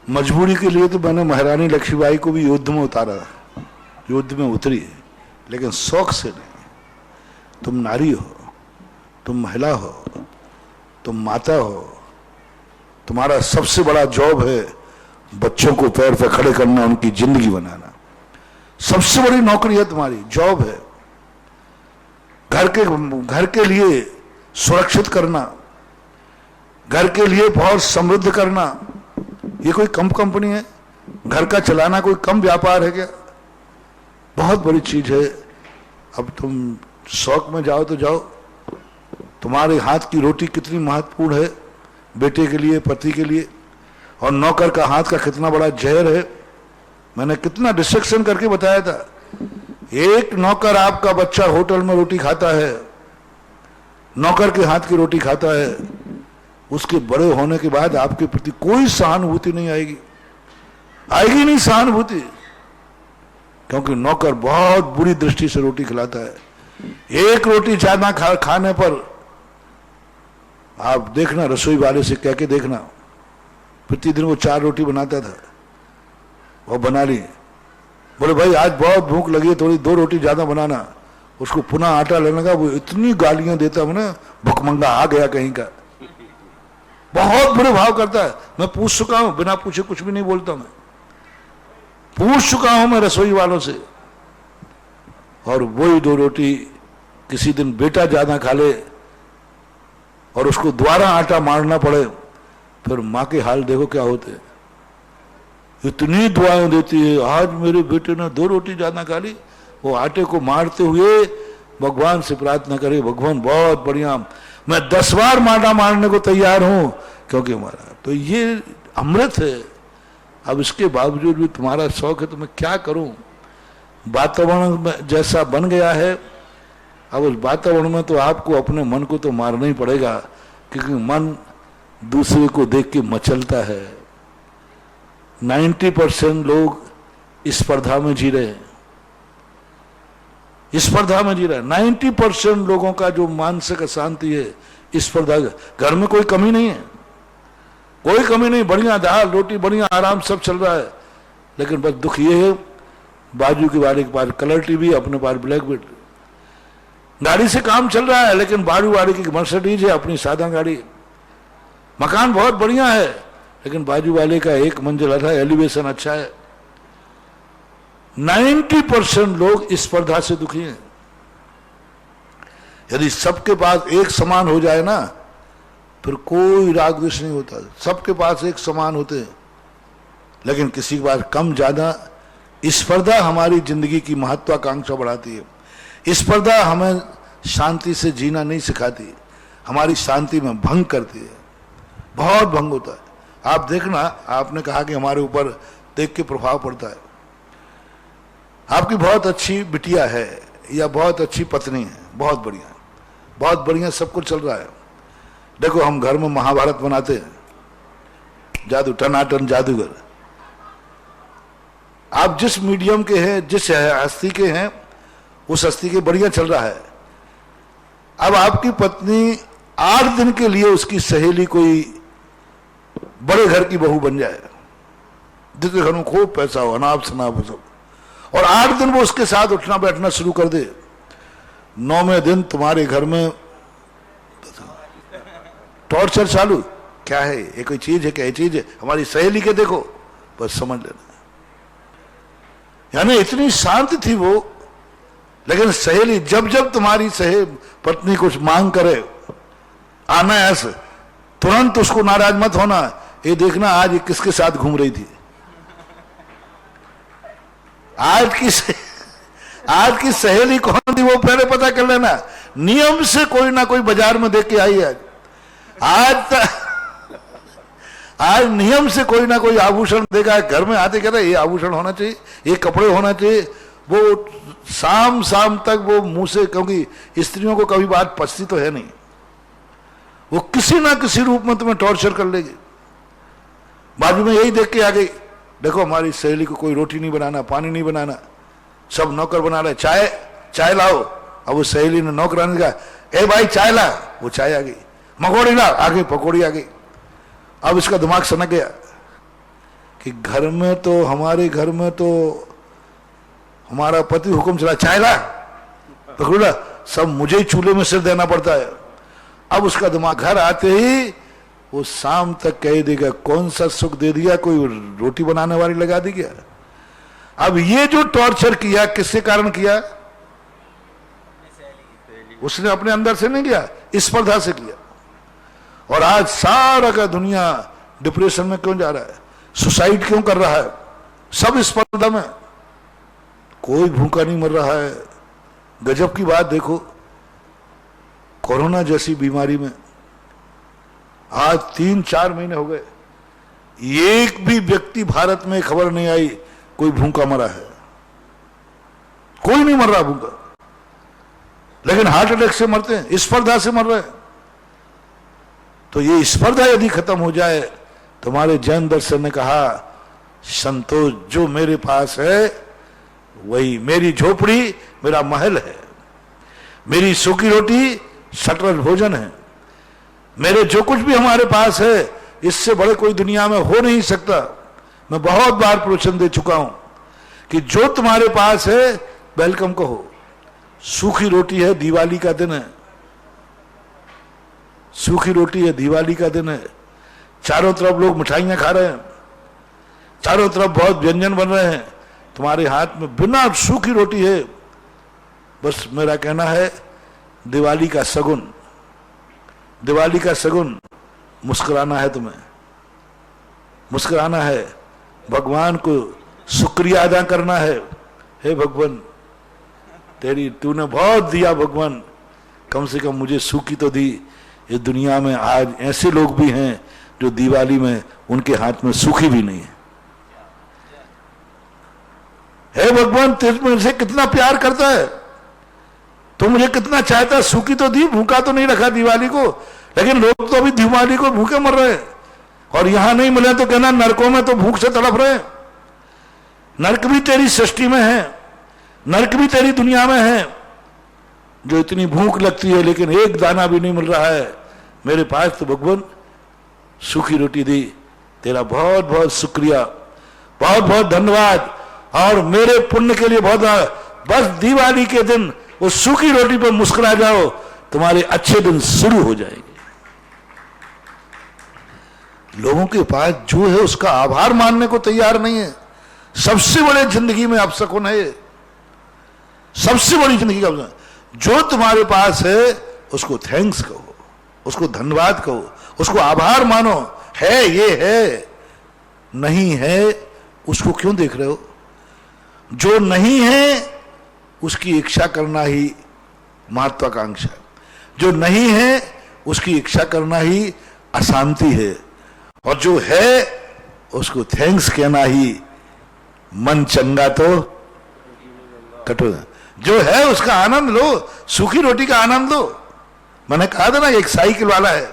मजबूरी के लिए तो मैंने महारानी लक्ष्मीबाई को भी युद्ध में उतारा, युद्ध में उतरी है, लेकिन शौक से नहीं। तुम नारी हो, तुम महिला हो, तुम माता हो, तुम्हारा सबसे बड़ा जॉब है बच्चों को पैर पर खड़े करना, उनकी जिंदगी बनाना। सबसे बड़ी नौकरी है तुम्हारी, जॉब है। घर के लिए सुरक्षित करना, घर के लिए बहुत समृद्ध करना, ये कोई कम कंपनी है? घर का चलाना कोई कम व्यापार है क्या? बहुत बड़ी चीज है। अब तुम शौक में जाओ तो जाओ, तुम्हारे हाथ की रोटी कितनी महत्वपूर्ण है बेटे के लिए, पति के लिए, और नौकर का हाथ का कितना बड़ा जहर है। मैंने कितना डिस्ट्रक्शन करके बताया था। एक नौकर आपका बच्चा होटल में रोटी खाता है, नौकर के हाथ की रोटी खाता है, उसके बड़े होने के बाद आपके प्रति कोई सहानुभूति नहीं आएगी, आएगी नहीं सहानुभूति, क्योंकि नौकर बहुत बुरी दृष्टि से रोटी खिलाता है। एक रोटी ज्यादा खाने पर आप देखना, रसोई वाले से कह के देखना, प्रतिदिन वो 4 रोटी बनाता था, वो बना ली, बोले भाई आज बहुत भूख लगी है, थोड़ी 2 रोटी ज्यादा बनाना, उसको पुनः आटा लेने का, वो इतनी गालियां देता ना, भुखमंगा आ गया कहीं का, बहुत बुरे भाव करता है। मैं पूछ चुका हूं, बिना पूछे कुछ भी नहीं बोलता, मैं पूछ चुका हूं मैं रसोई वालों से, और वही 2 रोटी किसी दिन बेटा ज्यादा खा ले और उसको दोबारा आटा मारना पड़े, फिर माँ के हाल देखो क्या होते हैं। इतनी दुआएं देती है, आज मेरे बेटे ने 2 रोटी ज्यादा खा ली, वो आटे को मारते हुए भगवान से प्रार्थना करे, भगवान बहुत बढ़िया, मैं 10 बार माटा मारने को तैयार हूं, क्योंकि हमारा तो ये अमृत है। अब इसके बावजूद भी तुम्हारा शौक है तो मैं क्या करूं? वातावरण में जैसा बन गया है, अब उस वातावरण में तो आपको अपने मन को तो मारना ही पड़ेगा, क्योंकि मन दूसरे को देख के मचलता है। 90% लोग स्पर्धा में जी रहे हैं, स्पर्धा में जी रहे हैं। 90% लोगों का जो मानसिक अशांति है स्पर्धा। घर में कोई कमी नहीं है, कोई कमी नहीं, बढ़िया दाल रोटी बढ़िया आराम सब चल रहा है, लेकिन बस दुख ये है बाजू के वाले के पास कलर टीवी, अपने पास ब्लैकबेड। गाड़ी से काम चल रहा है, लेकिन बाजू वाले की मर्सिडीज है, अपनी सादा गाड़ी। मकान बहुत बढ़िया है, लेकिन बाजू वाले का एक मंजिला है, एलिवेशन अच्छा है। 90% लोग स्पर्धा से दुखी हैं। यदि सबके पास एक समान हो जाए ना, फिर कोई राग द्वेष नहीं होता, सबके पास एक समान होते हैं। लेकिन किसी के पास कम ज्यादा, स्पर्धा हमारी जिंदगी की महत्वाकांक्षा बढ़ाती है। स्पर्धा हमें शांति से जीना नहीं सिखाती, हमारी शांति में भंग करती है, बहुत भंग होता है। आप देखना, आपने कहा कि हमारे ऊपर देख के प्रभाव पड़ता है। आपकी बहुत अच्छी बिटिया है या बहुत अच्छी पत्नी है, बहुत बढ़िया सब कुछ चल रहा है। देखो, हम घर में महाभारत बनाते हैं, जादू टनाटन जादूगर। आप जिस मीडियम के हैं, जिस हस्ती के हैं, उस हस्ती के बढ़िया चल रहा है। अब आपकी पत्नी 8 दिन के लिए उसकी सहेली कोई बड़े घर की बहू बन जाए, जिसके घर में खूब पैसा हो, अनाप शनाप हो सब, और 8 दिन वो उसके साथ उठना बैठना शुरू कर दे। 9वें दिन तुम्हारे घर में टॉर्चर चालू। क्या है ये, कोई चीज है, क्या चीज है, हमारी सहेली के देखो, बस समझ लेना। यानी इतनी शांत थी वो, लेकिन सहेली जब जब तुम्हारी पत्नी कुछ मांग करे, आना ऐसे तुरंत उसको नाराज मत होना, ये देखना आज ये किसके साथ घूम रही थी। आज की सहेली कौन थी वो पहले पता कर लेना। नियम से कोई ना कोई बाजार में देख के आई है। आज नियम से कोई ना कोई आभूषण देखा है, घर में आते कहते ये आभूषण होना चाहिए, ये कपड़े होना चाहिए। वो शाम तक वो मुंह से, क्योंकि स्त्रियों को कभी बात पचती तो है नहीं, वो किसी ना किसी रूप में तुम्हें टॉर्चर कर लेगी। बाजू में यही देख के आ गई, देखो हमारी सहेली को कोई रोटी नहीं बनाना, पानी नहीं बनाना, सब नौकर बना रहे, चाय लाओ। अब उस सहेली ने नौकरानी कहा, ए भाई चाय ला, वो चाय आ गई, मकोड़ी ला, आ गई पकौड़ी आ गई। अब इसका दिमाग सनक गया कि घर में तो, हमारे घर में तो हमारा पति हुक्म चला, चाय ला, पकौड़ी ला, सब मुझे ही चूल्हे में सिर देना पड़ता है। अब उसका दिमाग घर आते ही वो शाम तक कह देगा, कौन सा सुख दे दिया, कोई रोटी बनाने वाली लगा दी क्या। अब ये जो टॉर्चर किया किसके कारण किया, उसने अपने अंदर से नहीं किया, स्पर्धा से किया। और आज सारा का दुनिया डिप्रेशन में क्यों जा रहा है, सुसाइड क्यों कर रहा है, सब स्पर्धा में। कोई भूखा नहीं मर रहा है। गजब की बात देखो, कोरोना जैसी बीमारी में आज 3-4 महीने हो गए, एक भी व्यक्ति भारत में खबर नहीं आई कोई भूखा मरा है, कोई नहीं मर रहा भूखा। लेकिन हार्ट अटैक से मरते हैं, स्पर्धा से मर रहे हैं। तो ये स्पर्धा यदि खत्म हो जाए, तुम्हारे जैन दर्शन ने कहा, संतोष जो मेरे पास है वही मेरी झोपड़ी, मेरा महल है, मेरी सूखी रोटी सटरस भोजन है, मेरे जो कुछ भी हमारे पास है, इससे बड़े कोई दुनिया में हो नहीं सकता। मैं बहुत बार प्रवचन दे चुका हूं कि जो तुम्हारे पास है वेलकम कहो। सूखी रोटी है, दिवाली का दिन है, सूखी रोटी है, दिवाली का दिन है, चारों तरफ लोग मिठाइयां खा रहे हैं, चारों तरफ बहुत व्यंजन बन रहे हैं, तुम्हारे हाथ में बिना सूखी रोटी है। बस मेरा कहना है, दिवाली का सगुन, दिवाली का सगुन मुस्कुराना है, तुम्हें मुस्कुराना है, भगवान को शुक्रिया अदा करना है। हे भगवान, तूने बहुत दिया भगवान, कम से कम मुझे सूखी तो दी। इस दुनिया में आज ऐसे लोग भी हैं जो दिवाली में उनके हाथ में सूखी भी नहीं है। हे भगवान तुझ मुझसे कितना प्यार करता है, तो मुझे कितना चाहता है, सूखी तो दी, भूखा तो नहीं रखा दिवाली को, लेकिन लोग तो अभी दिवाली को भूखे मर रहे हैं, और यहां नहीं मिले तो कहना नरकों में तो भूख से तड़प रहे हैं। नरक भी तेरी सृष्टि में है, नरक भी तेरी दुनिया में है, जो इतनी भूख लगती है लेकिन एक दाना भी नहीं मिल रहा है, मेरे पास तो भगवान सूखी रोटी दी, तेरा बहुत बहुत शुक्रिया, बहुत बहुत धन्यवाद, और मेरे पुण्य के लिए बहुत, बस दिवाली के दिन उस सूखी रोटी पर मुस्कुरा जाओ, तुम्हारे अच्छे दिन शुरू हो जाएंगे। लोगों के पास जो है उसका आभार मानने को तैयार नहीं है। सबसे बड़े जिंदगी में अपशकुन है, सबसे बड़ी जिंदगी का अपशकुन। जो तुम्हारे पास है उसको थैंक्स कहो, उसको धन्यवाद कहो, उसको आभार मानो। है ये है, नहीं है उसको क्यों देख रहे हो? जो नहीं है उसकी इच्छा करना ही महत्वाकांक्षा, जो नहीं है उसकी इच्छा करना ही अशांति है, और जो है उसको थैंक्स कहना ही मन चंगा तो कटोरा। जो है उसका आनंद लो, सूखी रोटी का आनंद लो। मैंने कहा था ना, एक साइकिल वाला है,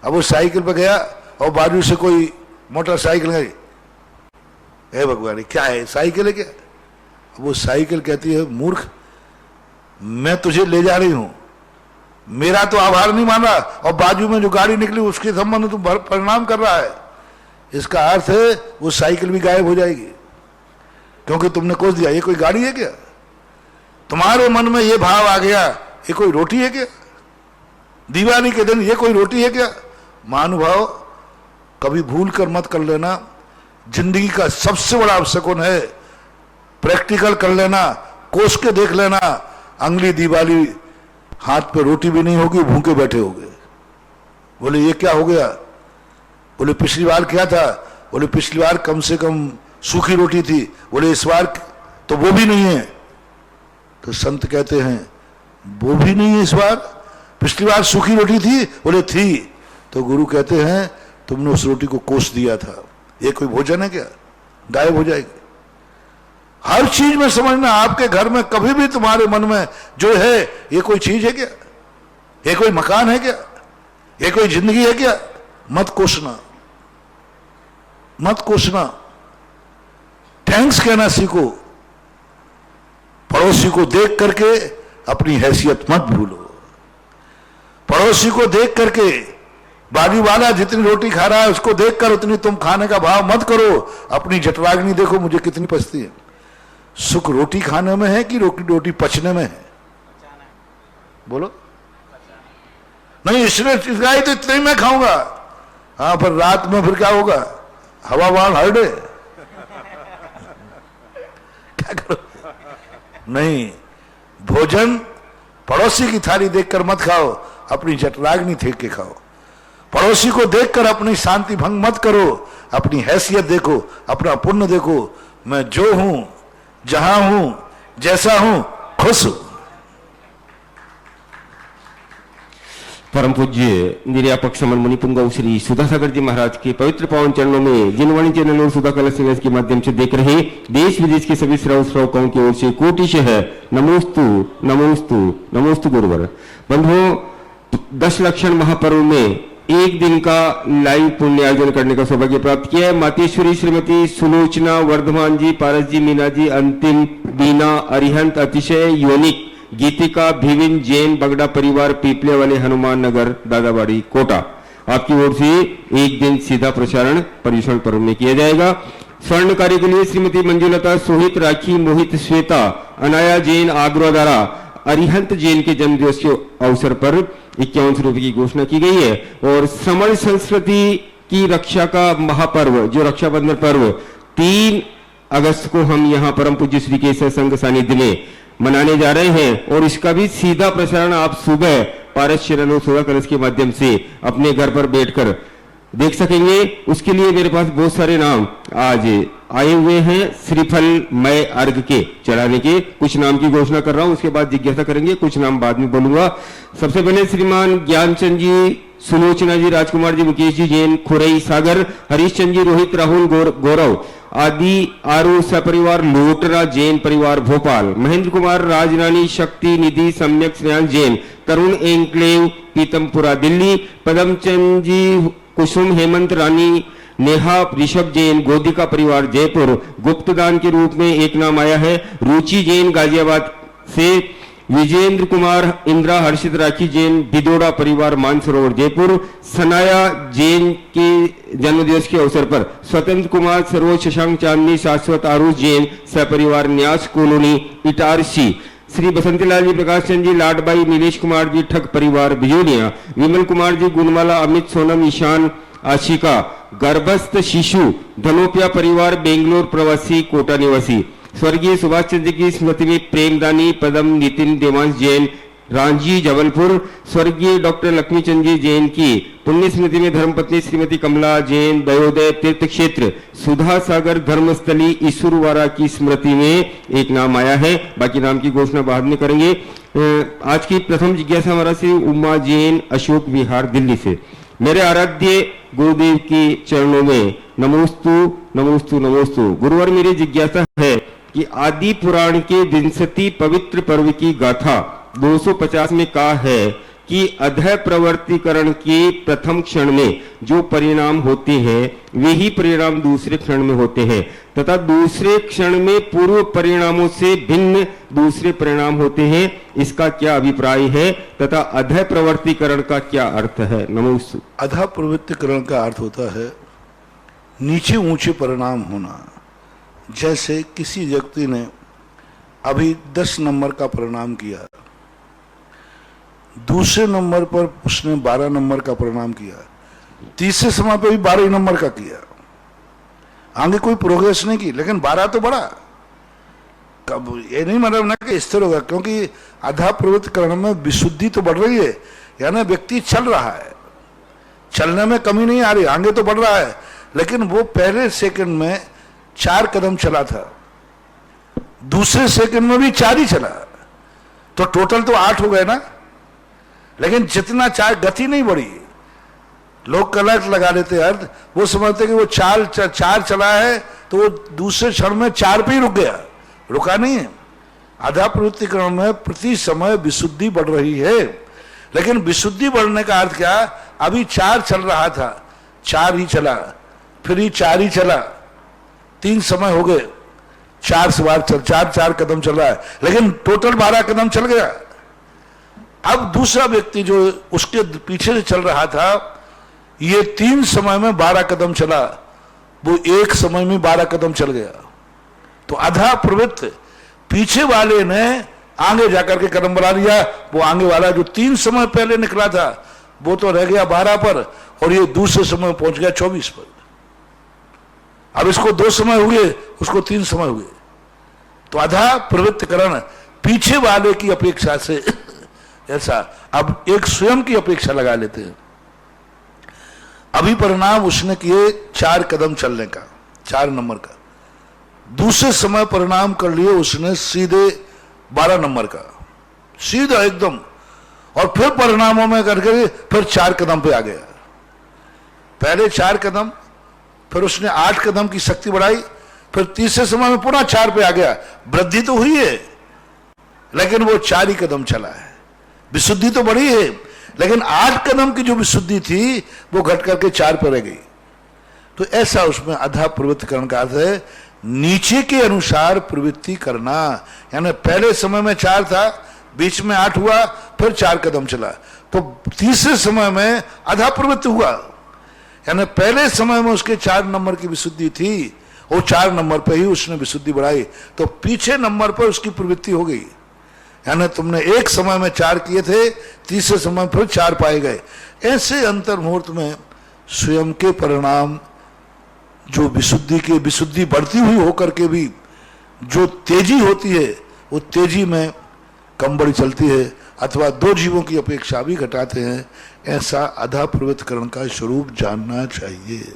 अब वो साइकिल पे गया और बाजू से कोई मोटरसाइकिल गई, हे भगवान क्या है, साइकिल है क्या? अब वो साइकिल कहती है, मूर्ख मैं तुझे ले जा रही हूं, मेरा तो आभार नहीं मान रहा, और बाजू में जो गाड़ी निकली उसके संबंध में तुम परिणाम कर रहा है। इसका अर्थ है वो साइकिल भी गायब हो जाएगी, क्योंकि तुमने कोस दिया। ये कोई गाड़ी है क्या? तुम्हारे मन में ये भाव आ गया, ये कोई रोटी है क्या? दिवाली के दिन ये कोई रोटी है क्या? महानुभाव, कभी भूल कर मत कर लेना। जिंदगी का सबसे बड़ा अपशकुन है, प्रैक्टिकल कर लेना, कोस के देख लेना। अगली दिवाली हाथ पे रोटी भी नहीं होगी, भूखे बैठे होगे। बोले ये क्या हो गया? बोले पिछली बार क्या था? बोले पिछली बार कम से कम सूखी रोटी थी। बोले इस बार तो वो भी नहीं है। तो संत कहते हैं वो भी नहीं है इस बार, पिछली बार सूखी रोटी थी। बोले थी। तो गुरु कहते हैं तुमने उस रोटी को कोस दिया था, ये कोई भोजन है क्या? गायब हो जाएगी। हर चीज में समझना, आपके घर में कभी भी तुम्हारे मन में जो है ये कोई चीज है क्या? ये कोई मकान है क्या? ये कोई जिंदगी है क्या? मत कोसना, मत कोसना। थैंक्स कहना सीखो। पड़ोसी को देख करके अपनी हैसियत मत भूलो। पड़ोसी को देख करके, बाजू वाला जितनी रोटी खा रहा है उसको देखकर उतनी तुम खाने का भाव मत करो। अपनी जठराग्नि देखो मुझे कितनी पचती है। सुख रोटी खाने में है कि रोटी पचने में है? बोलो। नहीं इसने चिल्लाई तो इतने ही मैं खाऊंगा। हाँ पर रात में फिर क्या होगा? हवा बाण हरडे क्या करो? नहीं, भोजन पड़ोसी की थाली देखकर मत खाओ, अपनी जठराग्नि देख के खाओ। पड़ोसी को देखकर अपनी शांति भंग मत करो। अपनी हैसियत देखो, अपना पुण्य देखो। मैं जो हूं, जहां हूं, जैसा हूं, खुश हूं। परम पूज्य निर्यापक समन मुनि पुंगव श्री सुधासागर जी महाराज के पवित्र पावन चरणों में जिनवाणी चैनल और सुधा कला संघर्ष के माध्यम से देख रहे देश विदेश के सभी श्रोताओं की ओर से कोटि है नमोस्तु नमोस्तु नमोस्तु गुरुवर। बंधुओं, 10 लक्षण महापर्व में एक दिन का लाइव पुण्य आयोजन करने का सौभाग्य प्राप्त किया है। मातेश्वरी श्रीमती सुलोचना वर्धमान जी, पारस जी, मीना जी, अंतिम, बीना, अरिहंत, अतिशय, योनिक, गीतिका, भिविन, जैन, बगड़ा परिवार, पीपले वाले, हनुमान नगर, दादाबाड़ी, कोटा, आपकी ओर से एक दिन सीधा प्रसारण पर्युषण पर्व में किया जाएगा। स्वर्ण कार्य के लिए श्रीमती मंजुलता, सोहित, राखी, मोहित, श्वेता, अनाया जैन, आग्रा द्वारा अरिहंत जैन के जन्मदिवस के अवसर पर 51 रुपए की घोषणा की गई है। और समण संस्कृति की रक्षा का महापर्व जो रक्षाबंधन पर्व 3 अगस्त को हम यहाँ परम पूज्य श्री केसर संघ सानिध्य में मनाने जा रहे हैं। और इसका भी सीधा प्रसारण आप सुबह पारस चैनल और सुधा कलश के माध्यम से अपने घर पर बैठकर देख सकेंगे। उसके लिए मेरे पास बहुत सारे नाम आज आए हुए हैं श्रीफल मय अर्घ के चढ़ाने के। कुछ नाम की घोषणा कर रहा हूं, उसके बाद जिज्ञासा करेंगे, कुछ नाम बाद में बोलूंगा। सबसे पहले श्रीमान ज्ञानचंद जी सुलोचना जी, राजकुमार जी, मुकेश जी जैन, खुरई सागर, हरीशचंद जी, रोहित, राहुल, गौरव आदि आरु सपरिवार लोटरा जैन परिवार भोपाल, महेंद्र कुमार, राजरानी, शक्ति निधि, सम्यक श्रेयांश जैन, तरुण एंक्लेव पीतमपुरा दिल्ली, पदमचंद जी, कुसुम, हेमंत, रानी, नेहा, ऋषभ जैन, गोदिका परिवार जयपुर। गुप्तदान के रूप में एक नाम आया है, रुचि जैन गाजियाबाद से, विजेंद्र कुमार, इंदिरा, हर्षित, राखी जैन, भिदोड़ा परिवार मानसरोवर जयपुर। सनाया जैन के जन्मदिवस के अवसर पर स्वतंत्र कुमार, सरोज, शशांक, चांदनी, शाश्वत, आरुष जैन सपरिवार न्यास कॉलोनी इटारसी। श्री बसंतीलाल जी, प्रकाश चंद जी, लाडबाई, नीलेश कुमार जी, ठग परिवार बिजोलिया, विमल कुमार जी, गुणमाला, अमित, सोनम, ईशान, आशिका, गर्भस्थ शिशु, धनोपिया परिवार बेंगलोर प्रवासी, कोटा निवासी। स्वर्गीय सुभाष चंद्र की स्मृति में प्रेमदानी, पदम, नितिन, देवांश जैन, रांझी, जबलपुर। स्वर्गीय डॉक्टर लक्ष्मीचंद जी जैन की पुण्य स्मृति में धर्मपत्नी श्रीमती कमला जैन, दयोदय तीर्थ क्षेत्र, सुधा सागर धर्मस्थली, ईसुरवाड़ा की स्मृति में एक नाम आया है। बाकी नाम की घोषणा बाद में करेंगे। आज की प्रथम जिज्ञासा हमारा से उमा जैन, अशोक विहार दिल्ली से। मेरे आराध्य गुरुदेव के चरणों में नमोस्तु नमोस्तु नमोस्तु। गुरुवर, मेरी जिज्ञासा है कि आदि पुराण के विंशति पवित्र पर्व की गाथा 250 में कहा है कि अधः प्रवर्तीकरण के प्रथम क्षण में जो परिणाम होते हैं वही परिणाम दूसरे क्षण में होते हैं तथा दूसरे क्षण में पूर्व परिणामों से भिन्न दूसरे परिणाम होते हैं। इसका क्या अभिप्राय है तथा अधः प्रवर्तीकरण का क्या अर्थ है? नमोस्तु। अधः प्रवृत्तिकरण का अर्थ होता है नीचे ऊंचे परिणाम होना। जैसे किसी व्यक्ति ने अभी 10 नंबर का परिणाम किया, दूसरे नंबर पर उसने 12 नंबर का परिणाम किया, तीसरे समय पे भी 12 नंबर का किया, आगे कोई प्रोग्रेस नहीं की, लेकिन 12 तो बढ़ा। कब ये नहीं मतलब ना कि स्थिर होगा, क्योंकि अधः प्रवृत्तिकरण में विशुद्धि तो बढ़ रही है, यानी व्यक्ति चल रहा है, चलने में कमी नहीं आ रही, आगे तो बढ़ रहा है, लेकिन वो पहले सेकंड में 4 कदम चला था, दूसरे सेकंड में भी 4 ही चला, तो टोटल तो 8 हो गए ना। लेकिन जितना 4 गति नहीं बढ़ी, लोग कलट लगा देते अर्थ, वो समझते कि वो 4 चला है तो वो दूसरे क्षण में 4 पे ही रुक गया, रुका नहीं है। अधः प्रवृत्तिकरण में प्रति समय विशुद्धि बढ़ रही है, लेकिन विशुद्धि बढ़ने का अर्थ क्या? अभी 4 चल रहा था, 4 ही चला, फिर ही 4 ही चला, 3 समय हो गए, 4 से बार 4 कदम चल रहा है, लेकिन टोटल 12 कदम चल गया। अब दूसरा व्यक्ति जो उसके पीछे से चल रहा था, ये 3 समय में 12 कदम चला, वो 1 समय में 12 कदम चल गया। तो अधः प्रवृत्त पीछे वाले ने आगे जाकर के कदम बढ़ा लिया, वो आगे वाला जो 3 समय पहले निकला था वो तो रह गया 12 पर, और ये दूसरे समय पहुंच गया 24 पर। अब इसको 2 समय हुए, उसको 3 समय हुए। तो अधः प्रवृत्तिकरण पीछे वाले की अपेक्षा से ऐसा। अब एक स्वयं की अपेक्षा लगा लेते हैं। अभी परिणाम उसने किए 4 कदम चलने का, 4 नंबर का, दूसरे समय परिणाम कर लिए उसने सीधे 12 नंबर का, सीधा एकदम, और फिर परिणामों में करके फिर 4 कदम पे आ गया। पहले 4 कदम, फिर उसने 8 कदम की शक्ति बढ़ाई, फिर तीसरे समय में पुनः 4 पे आ गया। वृद्धि तो हुई है, लेकिन वो 4 ही कदम चला है। विशुद्धि तो बढ़ी है, लेकिन 8 कदम की जो विशुद्धि थी वो घट करके 4 पर रह गई। तो ऐसा उसमें अधः प्रवृत्तिकरण का अर्थ है नीचे के अनुसार प्रवृत्ति करना। यानी पहले समय में 4 था, बीच में 8 हुआ, फिर 4 कदम चला, तो तीसरे समय में अधः प्रवृत्ति हुआ। यानी पहले समय में उसके 4 नंबर की विशुद्धि थी, वो 4 नंबर पर ही उसने विशुद्धि बढ़ाई, तो पीछे नंबर पर उसकी प्रवृत्ति हो गई। यानी तुमने एक समय में 4 किए थे, तीसरे समय फिर 4 पाए गए। ऐसे अंतर मुहूर्त में स्वयं के परिणाम जो विशुद्धि बढ़ती हुई होकर के भी जो तेजी होती है, वो तेजी में कम बढ़ी चलती है, अथवा 2 जीवों की अपेक्षा भी घटाते हैं। ऐसा अधः प्रवृत्तिकरण का स्वरूप जानना चाहिए।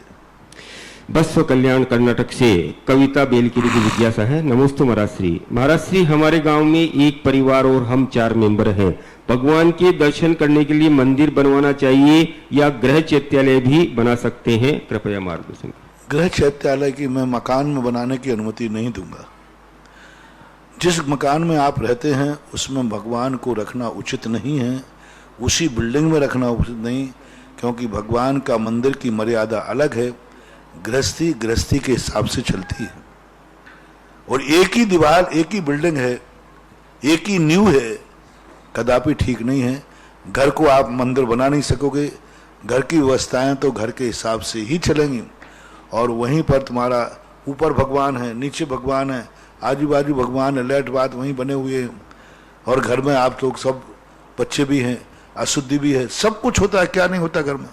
बस्व कल्याण कर्नाटक से कविता बेलकिरी की जिज्ञासा है। नमोस्तु महाराज श्री। महाराज श्री, हमारे गांव में एक परिवार और हम 4 मेंबर हैं। भगवान के दर्शन करने के लिए मंदिर बनवाना चाहिए या गृह चैत्यालय भी बना सकते हैं? कृपया मार्गदर्शन। गृह चैत्यालय की मैं मकान में बनाने की अनुमति नहीं दूंगा। जिस मकान में आप रहते हैं उसमें भगवान को रखना उचित नहीं है, उसी बिल्डिंग में रखना उचित नहीं, क्योंकि भगवान का मंदिर की मर्यादा अलग है। गृहस्थी गृहस्थी के हिसाब से चलती है, और एक ही दीवार, एक ही बिल्डिंग है, एक ही नींव है, कदापि ठीक नहीं है। घर को आप मंदिर बना नहीं सकोगे। घर की व्यवस्थाएं तो घर के हिसाब से ही चलेंगी, और वहीं पर तुम्हारा ऊपर भगवान है, नीचे भगवान है, आजू बाजू भगवान है, लेट बात वहीं बने हुए हैं, और घर में आप लोग सब बच्चे भी हैं, अशुद्धि भी है, सब कुछ होता है, क्या नहीं होता घर में।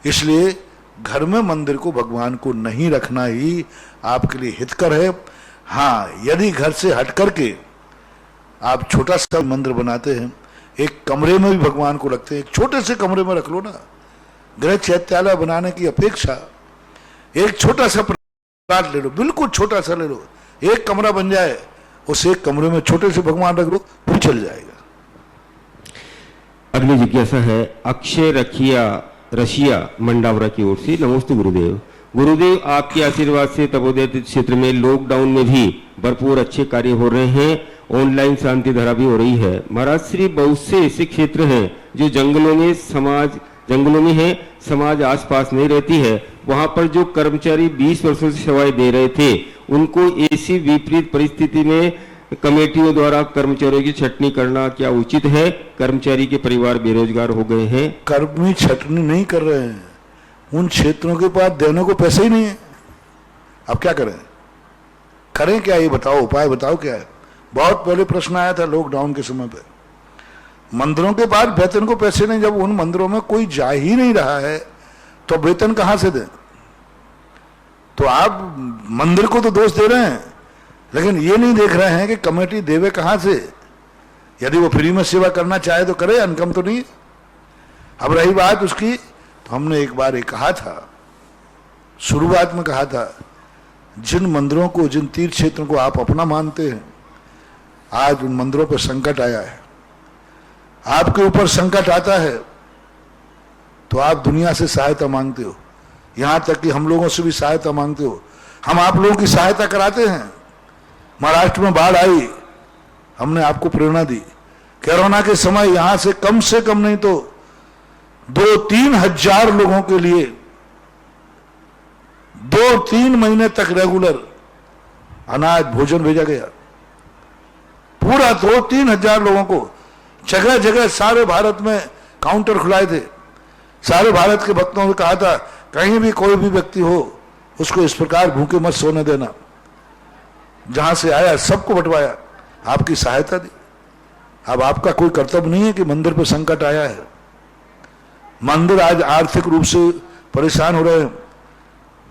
इसलिए घर में मंदिर को, भगवान को नहीं रखना ही आपके लिए हितकर है। हाँ, यदि घर से हट करके आप छोटा सा मंदिर बनाते हैं, एक कमरे में भी भगवान को रखते हैं, एक छोटे से कमरे में रख लो ना। गृह चैत्यालय बनाने की अपेक्षा एक छोटा सा प्लाट ले लो, बिल्कुल छोटा सा ले लो, एक कमरा बन जाए, उस एक कमरे में छोटे से भगवान रख लो, वो चल जाएगा। अगली जिज्ञासा है अक्षय रशिया मंडावरा की ओर से। नमस्ते गुरुदेव। गुरुदेव, आपके आशीर्वाद से तपोदय क्षेत्र में लॉकडाउन में भी भरपूर अच्छे कार्य हो रहे हैं, ऑनलाइन शांति धारा भी हो रही है। महाराज श्री, बहुत से ऐसे क्षेत्र हैं जो जंगलों में है, समाज आसपास नहीं रहती है, वहां पर जो कर्मचारी 20 वर्षों से सेवाएं दे रहे थे, उनको ऐसी विपरीत परिस्थिति में कमेटियों द्वारा कर्मचारियों की छटनी करना क्या उचित है? कर्मचारी के परिवार बेरोजगार हो गए हैं। कर्मी छटनी नहीं कर रहे हैं, उन क्षेत्रों के पास देने को पैसे ही नहीं है। अब क्या करें? करें क्या, ये बताओ, उपाय बताओ क्या है। बहुत पहले प्रश्न आया था लॉकडाउन के समय पे, मंदिरों के पास वेतन को पैसे नहीं। जब उन मंदिरों में कोई जा ही नहीं रहा है तो वेतन कहां से दें? तो आप मंदिर को तो दोष दे रहे हैं, लेकिन ये नहीं देख रहे हैं कि कमेटी देवे कहां से। यदि वो फ्री में सेवा करना चाहे तो करे, इनकम तो नहीं। अब रही बात उसकी, तो हमने एक बार ये कहा था, शुरुआत में कहा था, जिन मंदिरों को, जिन तीर्थ क्षेत्रों को आप अपना मानते हैं, आज उन मंदिरों पर संकट आया है। आपके ऊपर संकट आता है तो आप दुनिया से सहायता मांगते हो, यहां तक कि हम लोगों से भी सहायता मांगते हो। हम आप लोगों की सहायता कराते हैं। महाराष्ट्र में बाढ़ आई, हमने आपको प्रेरणा दी। कोरोना के समय यहां से कम नहीं तो 2-3 हजार लोगों के लिए 2-3 महीने तक रेगुलर अनाज भोजन भेजा गया। पूरा 2-3 हजार लोगों को, जगह जगह सारे भारत में काउंटर खुलाए थे। सारे भारत के भक्तों ने कहा था, कहीं भी कोई भी व्यक्ति हो, उसको इस प्रकार भूखे मत सोने देना। जहां से आया सबको बंटवाया, आपकी सहायता दी। अब आपका कोई कर्तव्य नहीं है कि मंदिर पर संकट आया है, मंदिर आज आर्थिक रूप से परेशान हो रहे हैं,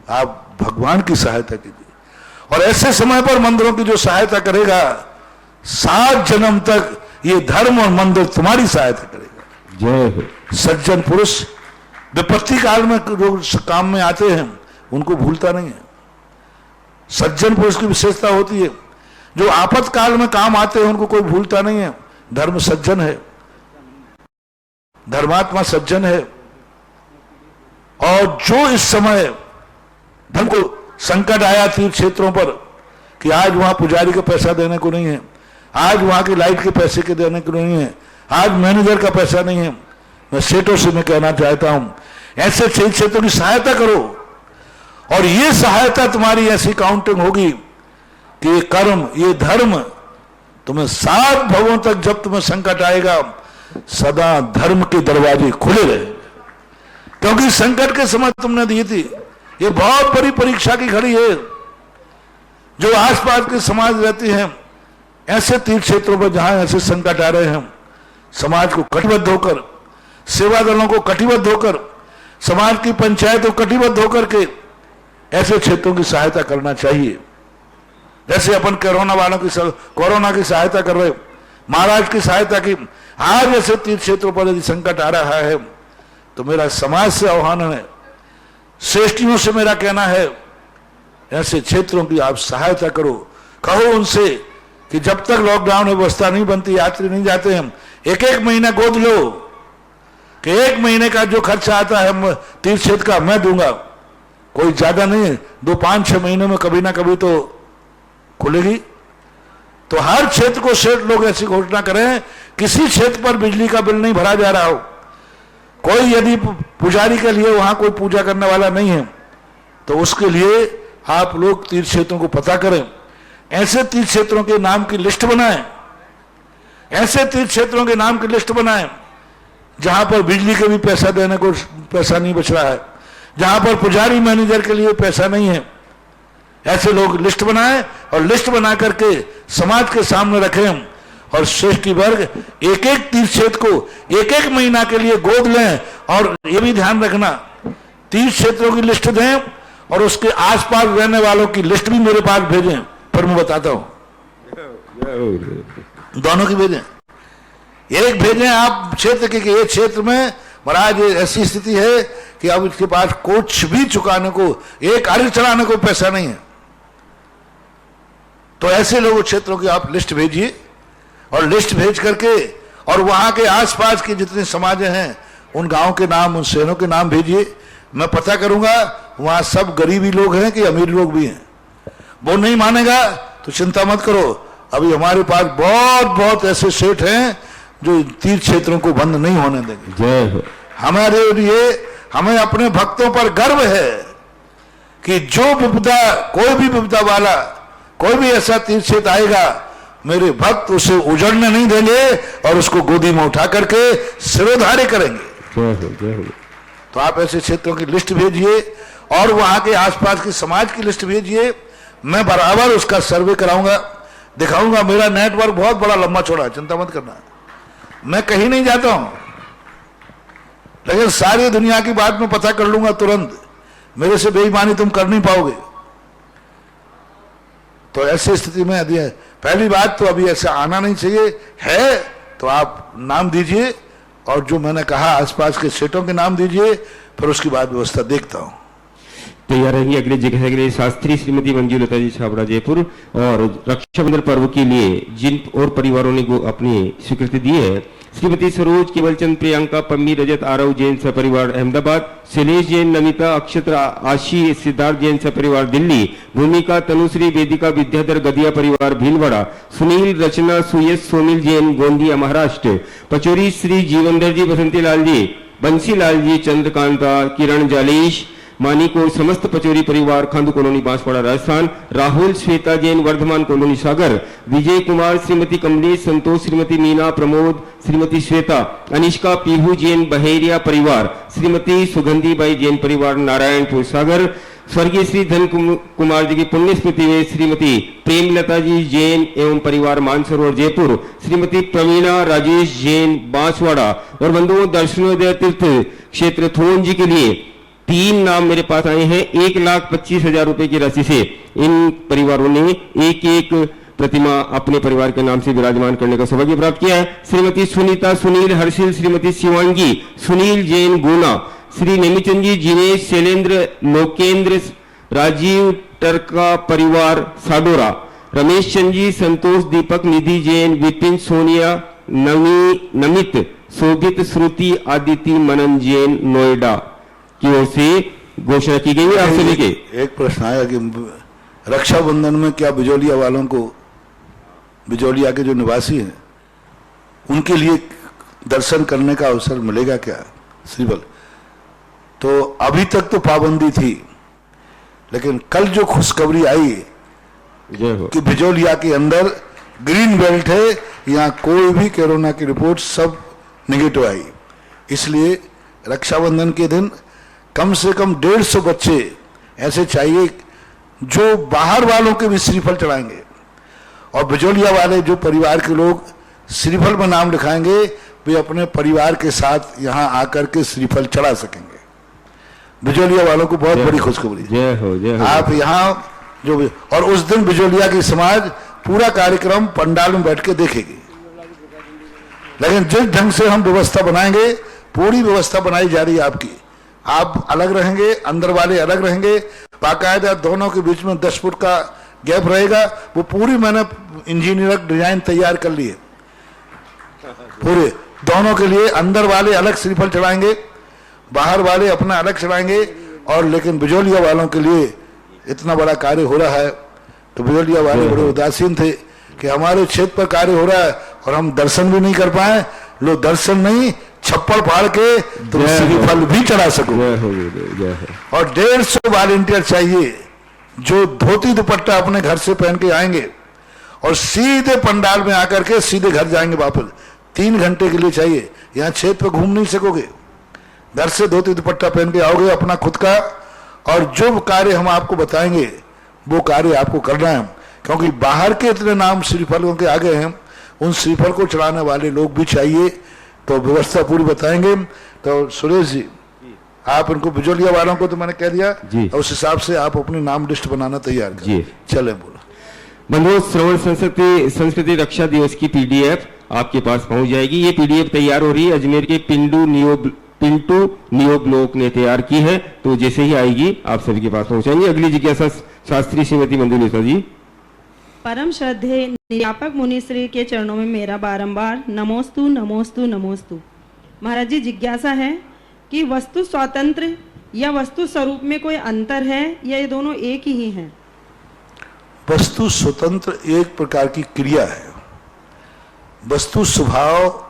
आप भगवान की सहायता कीजिए। और ऐसे समय पर मंदिरों की जो सहायता करेगा, 7 जन्म तक ये धर्म और मंदिर तुम्हारी सहायता करेगा। जय हो। सज्जन पुरुष विपत्ति काल में जो काम में आते हैं उनको भूलता नहीं है। सज्जन पुरुष की विशेषता होती है, जो आपातकाल में काम आते हैं उनको कोई भूलता नहीं है। धर्म सज्जन है, धर्मात्मा सज्जन है। और जो इस समय धर्म को संकट आया तीर्थ क्षेत्रों पर कि आज वहां पुजारी का पैसा देने को नहीं है, आज वहां की लाइट के पैसे के देने को नहीं है, आज मैनेजर का पैसा नहीं है, मैं सेठों से मैं कहना चाहता हूं, ऐसे तीर्थ क्षेत्रों की सहायता करो। और ये सहायता तुम्हारी ऐसी काउंटिंग होगी कि ये कर्म, ये धर्म तुम्हें 7 भवों तक, जब तुम्हें संकट आएगा, सदा धर्म के दरवाजे खुले रहे। क्योंकि संकट के समय तुमने दी थी, ये बहुत बड़ी परीक्षा की घड़ी है। जो आसपास के समाज रहते हैं ऐसे तीर्थ क्षेत्रों पर जहां ऐसे संकट आ रहे हैं, समाज को कटिबद्ध होकर, सेवा दलों को कटिबद्ध होकर, समाज की पंचायत को कटिबद्ध होकर के ऐसे क्षेत्रों की सहायता करना चाहिए। जैसे अपन कोरोना की सहायता कर रहे, महाराष्ट्र की सहायता की। आज ऐसे तीर्थ क्षेत्रों पर यदि संकट आ रहा है तो मेरा समाज से आह्वान है, श्रेष्ठियों से मेरा कहना है, ऐसे क्षेत्रों की आप सहायता करो। कहो उनसे कि जब तक लॉकडाउन व्यवस्था नहीं बनती, यात्री नहीं जाते, हम एक एक महीना गोद लो कि एक महीने का जो खर्चा आता है हम तीर्थ क्षेत्र का मैं दूंगा, कोई ज्यादा नहीं, 2-5-6 महीनों में कभी ना कभी तो खुलेगी। तो हर क्षेत्र को सेठ लोग ऐसी घोषणा करें, किसी क्षेत्र पर बिजली का बिल नहीं भरा जा रहा हो, कोई यदि पुजारी के लिए वहां कोई पूजा करने वाला नहीं है तो उसके लिए आप लोग तीर्थ क्षेत्रों को पता करें, ऐसे तीर्थ क्षेत्रों के नाम की लिस्ट बनाएं, ऐसे तीर्थ क्षेत्रों के नाम की लिस्ट बनाएं जहां पर बिजली के भी पैसा देने को पैसा नहीं बच रहा है, जहां पर पुजारी मैनेजर के लिए पैसा नहीं है। ऐसे लोग लिस्ट बनाएं और लिस्ट बना करके समाज के सामने रखें और श्रेष्ठी वर्ग एक एक तीर्थ क्षेत्र को एक एक महीना के लिए गोद लें। और ये भी ध्यान रखना, तीर्थ क्षेत्रों की लिस्ट दें और उसके आसपास रहने वालों की लिस्ट भी मेरे पास भेजें, फिर मैं बताता हूं, दोनों की भेजें। एक भेजें आप क्षेत्र के कि ये क्षेत्र में महाराज ऐसी स्थिति है कि अब इसके पास कुछ भी चुकाने को, एक अर्घ चढ़ाने को पैसा नहीं है, तो ऐसे लोगों क्षेत्रों की आप लिस्ट भेजिए और लिस्ट भेज करके और वहां के आसपास के जितने समाज हैं उन गांव के नाम, उन शहरों के नाम भेजिए। मैं पता करूंगा वहां सब गरीबी लोग हैं कि अमीर लोग भी हैं। वो नहीं मानेगा तो चिंता मत करो, अभी हमारे पास बहुत बहुत ऐसे सेठ हैं जो तीर्थ क्षेत्रों को बंद नहीं होने देंगे। जय हो। हमारे लिए, हमें अपने भक्तों पर गर्व है कि जो विपदा, कोई भी विपदा वाला कोई भी ऐसा तीर्थ क्षेत्र आएगा, मेरे भक्त उसे उजड़ने नहीं देंगे और उसको गोदी में उठा करके सिरोधार्य करेंगे। जय हो, जय हो। तो आप ऐसे क्षेत्रों की लिस्ट भेजिए और वहां के आसपास के समाज की लिस्ट भेजिए। मैं बराबर उसका सर्वे कराऊंगा, दिखाऊंगा। मेरा नेटवर्क बहुत बड़ा लंबा चौड़ा है, चिंता मत करना। मैं कहीं नहीं जाता हूं, लेकिन सारी दुनिया की बात मैं पता कर लूंगा तुरंत। मेरे से बेईमानी तुम कर नहीं पाओगे। तो ऐसी स्थिति में यदि पहली बात तो अभी ऐसा आना नहीं चाहिए, है तो आप नाम दीजिए और जो मैंने कहा आसपास के सेठों के नाम दीजिए, फिर उसकी बाद व्यवस्था देखता हूं। तैयार रहेंगे अगले जगह के लिए शास्त्री श्रीमती मंजूलता जी छाबड़ा जयपुर। और रक्षाबंधन पर्व के लिए जिन और परिवारों ने अपनी स्वीकृति दी है, श्रीमती सरोज केवलचंद प्रियंका पम्मी रजत आरव जैन सपरिवार अहमदाबाद, शैलेश जैन नमिता अक्षत्र आशी सिद्धार्थ जैन सपरिवार दिल्ली, भूमिका तनुश्री वेदिका विद्याधर गदिया परिवार भीलवाड़ा, सुनील रचना सुयश सोमिल जैन गोंदिया महाराष्ट्र, पचोरी श्री जीवनधर जी बसंती लाल जी, बंसी लाल जी चंद्रकांता किरण जालेश मानिको समस्त पचोरी परिवार खांदू कॉलोनी बांसवाड़ा राजस्थान, राहुल श्वेता जैन वर्धमान कॉलोनी सागर, विजय कुमार श्रीमती कमलेश संतोष श्रीमती मीना प्रमोद श्रीमती श्वेता, अनिष्का पीहू जैन बहेरिया परिवार, श्रीमती सुगंधी बाई जैन परिवार नारायणपुर सागर, स्वर्गीय श्री धन कुमार जी की पुण्य स्मृति में श्रीमती प्रेमलता जी जैन एवं परिवार मानसरोवर जयपुर, श्रीमती प्रवीणा राजेश जैन बांसवाड़ा। और बंधुओं, दर्शनोदय तीर्थ क्षेत्र थोन जी के लिए 3 नाम मेरे पास आए हैं। 1,25,000 रुपए की राशि से इन परिवारों ने एक एक प्रतिमा अपने परिवार के नाम से विराजमान करने का सौभाग्य प्राप्त किया है। श्रीमती सुनीता सुनील हर्षिल, श्रीमती शिवांगी सुनील जैन गुना, श्री नेमिचंद जी जिनेश शैलेंद्र लोकेंद्र राजीव टरका परिवार साडोरा, रमेश चंद जी संतोष दीपक निधि जैन विपिन सोनिया नमित शोभित श्रुति आदिति मनन जैन नोएडा की ओर से घोषणा की गई है। आपसे लेके एक प्रश्न आया कि रक्षाबंधन में क्या बिजोलिया वालों को, बिजोलिया के जो निवासी हैं उनके लिए दर्शन करने का अवसर मिलेगा क्या श्रीबल? तो अभी तक तो पाबंदी थी, लेकिन कल जो खुशखबरी आई कि बिजोलिया के अंदर ग्रीन बेल्ट है, यहाँ कोई भी कोरोना की रिपोर्ट सब नेगेटिव आई। इसलिए रक्षाबंधन के दिन कम से कम 150 बच्चे ऐसे चाहिए जो बाहर वालों के भी श्रीफल चढ़ाएंगे, और बिजोलिया वाले जो परिवार के लोग श्रीफल में नाम लिखाएंगे वे अपने परिवार के साथ यहाँ आकर के श्रीफल चढ़ा सकेंगे। बिजोलिया वालों को बहुत बड़ी खुशखबरी। जय हो, जय हो। आप यहाँ जो भी, और उस दिन बिजोलिया की समाज पूरा कार्यक्रम पंडाल में बैठ के देखेगी। लेकिन जिस ढंग से हम व्यवस्था बनाएंगे, पूरी व्यवस्था बनाई जा रही है आपकी, आप अलग रहेंगे, अंदर वाले अलग रहेंगे, बाकायदा दोनों के बीच में 10 फुट का गैप रहेगा। वो पूरी मैंने इंजीनियर डिजाइन तैयार कर ली है, पूरे दोनों के लिए। अंदर वाले अलग श्रीफल चढ़ाएंगे, बाहर वाले अपना अलग चढ़ाएंगे। और लेकिन बिजोलिया वालों के लिए इतना बड़ा कार्य हो रहा है, तो बिजोलिया वाले बड़े उदासीन थे कि हमारे क्षेत्र पर कार्य हो रहा है और हम दर्शन भी नहीं कर पाए। लो दर्शन नहीं, छप्पड़ फाड़ के तुम श्रीफल भी चढ़ा सको। और 150 वॉलंटियर चाहिए जो धोती दुपट्टा अपने घर से पहन के आएंगे और सीधे पंडाल में आकर के सीधे घर जाएंगे वापस। 3 घंटे के लिए चाहिए, यहाँ क्षेत्र पे घूम नहीं सकोगे। घर से धोती दुपट्टा पहन के आओगे अपना खुद का, और जो कार्य हम आपको बताएंगे वो कार्य आपको करना है। क्योंकि बाहर के इतने नाम श्रीफलों के आ गए हैं, उन श्रीफल को चढ़ाने वाले लोग भी चाहिए, तो व्यवस्था पूरी बताएंगे। तो सुरेश जी, आप इनको बिजोलिया वालों को तो मैंने कह दिया, और उस हिसाब से आप अपनी नाम लिस्ट बनाना तैयार करें। चले बोलो। बंधुओं, श्रवण संस्कृति रक्षा दिवस की पीडीएफ आपके पास पहुंच जाएगी। ये पीडीएफ तैयार हो रही है, अजमेर के पिंटू नियो ब्लॉक ने तैयार की है, तो जैसे ही आएगी आप सभी के पास पहुंचाएंगे। अगली जिज्ञासा शास्त्री श्रीमती मंजुलिता जी। परम श्रद्धेय निर्यापक मुनिश्री के चरणों में मेरा बारंबार नमोस्तु नमोस्तु नमोस्तु। महाराज जी, जिज्ञासा है कि वस्तु स्वतंत्र या वस्तु स्वरूप में कोई अंतर है या ये दोनों एक ही हैं? वस्तु स्वतंत्र एक प्रकार की क्रिया है, वस्तु स्वभाव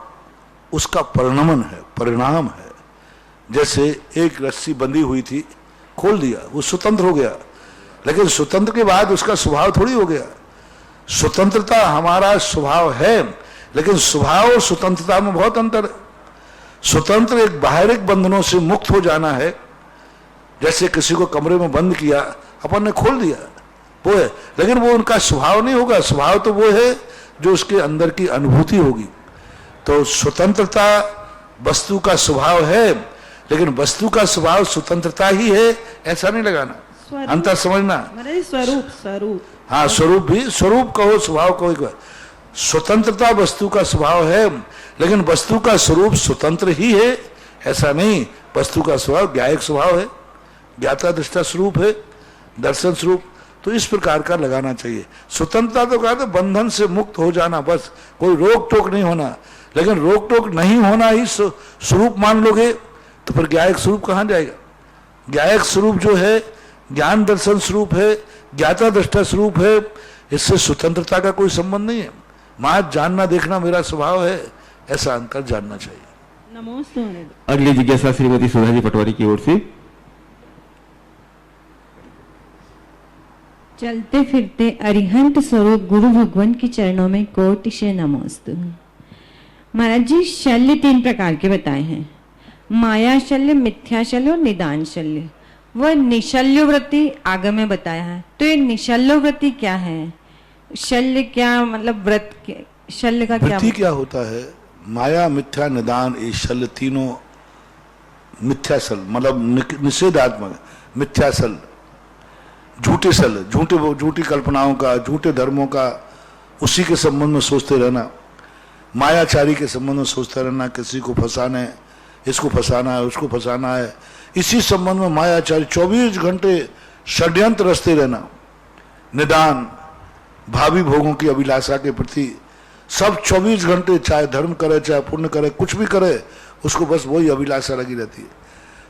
उसका परिणाम है। जैसे एक रस्सी बंधी हुई थी, खोल दिया, वो स्वतंत्र हो गया, लेकिन स्वतंत्र के बाद उसका स्वभाव थोड़ी हो गया। स्वतंत्रता हमारा स्वभाव है, लेकिन स्वभाव और स्वतंत्रता में बहुत अंतर है। स्वतंत्र एक बाहरिक बंधनों से मुक्त हो जाना है। जैसे किसी को कमरे में बंद किया, अपन ने खोल दिया, वो है, लेकिन वो उनका स्वभाव नहीं होगा। स्वभाव तो वो है जो उसके अंदर की अनुभूति होगी। तो स्वतंत्रता वस्तु का स्वभाव है, लेकिन वस्तु का स्वभाव स्वतंत्रता ही है, ऐसा नहीं लगाना, अंतर समझना। स्वरूप हाँ, स्वरूप भी, स्वरूप कहो स्वभाव कहो। स्वतंत्रता वस्तु का स्वभाव है, लेकिन वस्तु का स्वरूप स्वतंत्र ही है, ऐसा नहीं। वस्तु का स्वभाव ज्ञायक स्वभाव है, ज्ञाता दृष्टा स्वरूप है, दर्शन स्वरूप। तो इस प्रकार का लगाना चाहिए। स्वतंत्रता तो कहा था बंधन से मुक्त हो जाना, बस कोई रोक टोक नहीं होना। लेकिन रोक टोक नहीं होना ही स्वरूप मान लोगे तो फिर ज्ञायक स्वरूप कहाँ जाएगा? ज्ञायक स्वरूप जो है ज्ञान दर्शन स्वरूप है, ज्ञाता दृष्टा स्वरूप है, इससे स्वतंत्रता का कोई संबंध नहीं है। मां जानना देखना मेरा स्वभाव है, ऐसा अंतर जानना चाहिए। नमोस्तु। अगली जिज्ञासा श्रीमती सुधा जी पटवारी की ओर से। चलते फिरते अरिहंत स्वरूप गुरु भगवान के चरणों में कोटि से नमोस्तु। महाराज जी, शल्य 3 प्रकार के बताए हैं, माया शल्य, मिथ्या शल्य और निदान शल्य। वह निशल्य वृत्ति आगे में बताया है, तो ये निशल्य वृत्ति क्या है? शल्य क्या मतलब व्रत, शल्य का क्या वृत्ति क्या होता है? माया, मिथ्या, निदान, ये शल्य तीनों मिथ्या सल मतलब निषेधात्मक। मिथ्या सल झूठे सल, झूठी कल्पनाओं का, झूठे धर्मों का, उसी के संबंध में सोचते रहना। मायाचारी के संबंध में सोचते रहना, किसी को फंसाना है, इसको फंसाना है, उसको फंसाना है, इसी संबंध में मायाचारी 24 घंटे षड्यंत्र रचते रहना। निदान भावी भोगों की अभिलाषा के प्रति सब 24 घंटे, चाहे धर्म करे चाहे पुण्य करे, कुछ भी करे, उसको बस वही अभिलाषा लगी रहती है।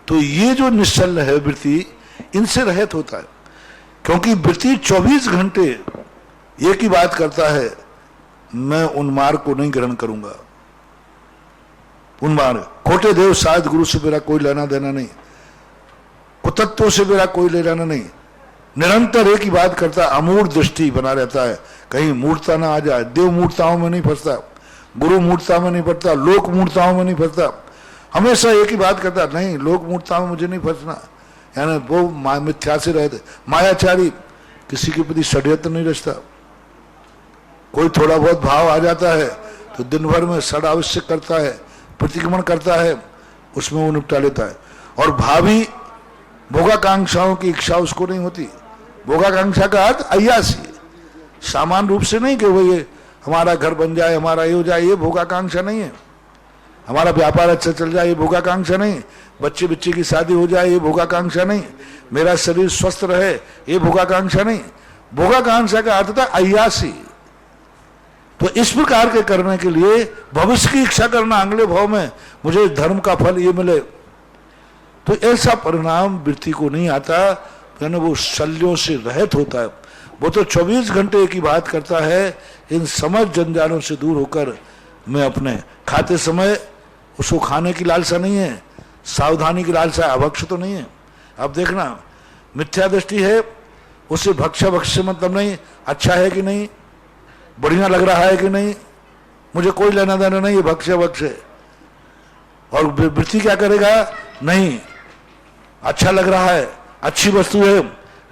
तो ये जो निश्चल है वृत्ति, इनसे रहित होता है। क्योंकि वृत्ति 24 घंटे एक ही बात करता है, मैं उन्मार्ग को नहीं ग्रहण करूंगा। उन्मार्ग, खोटे देव शायद गुरु से मेरा कोई लेना देना नहीं, कुतत्वों से मेरा कोई लेना नहीं, निरंतर एक ही बात करता है, अमूर्त दृष्टि बना रहता है, कहीं मूर्ता ना आ जाए। देव मूर्ताओं में नहीं फंसता, गुरु मूर्ता में नहीं फंसता, लोक मूर्ताओं में नहीं फंसता, हमेशा एक ही बात करता, नहीं लोक मूर्ताओं में मुझे नहीं फंसना। यानी वो मिथ्या से रहते। मायाचारी किसी के प्रति षड्यंत्र नहीं रचता, कोई थोड़ा बहुत भाव आ जाता है तो दिन भर में षड आवश्यक करता है, प्रतिक्रमण करता है, उसमें वो निपटा लेता है। और भावी भोगाकांक्षाओं की इच्छा उसको नहीं होती। भोगाकांक्षा का अर्थ अय्यासी, सामान्य रूप से नहीं कि वो ये हमारा घर बन जाए, हमारा ये हो जाए, ये भोगाकांक्षा नहीं है। हमारा व्यापार अच्छा चल जाए ये भोगाकांक्षा नहीं, बच्चे बच्चे की शादी हो जाए ये भोगाकांक्षा नहीं, मेरा शरीर स्वस्थ रहे ये भोगाकांक्षा नहीं। भोगाकांक्षा का अर्थ था अय्यासी। तो इस प्रकार के करने के लिए भविष्य की इच्छा करना, अगले भाव में मुझे धर्म का फल ये मिले, तो ऐसा परिणाम वृत्ति को नहीं आता, यानी वो शल्यों से रहित होता है। वो तो 24 घंटे की बात करता है, इन समस्त जंजालों से दूर होकर मैं अपने खाते समय उसको खाने की लालसा नहीं है, सावधानी की लालसा, अभक्ष तो नहीं है। अब देखना, मिथ्या दृष्टि है, उसे भक्ष्य भक्ष्य से मतलब नहीं, अच्छा है कि नहीं, बढ़िया लग रहा है कि नहीं, मुझे कोई लेना देना नहीं, ये भक्ष्य भक्ष्य है। और वृत्ति क्या करेगा, नहीं अच्छा लग रहा है, अच्छी वस्तु है,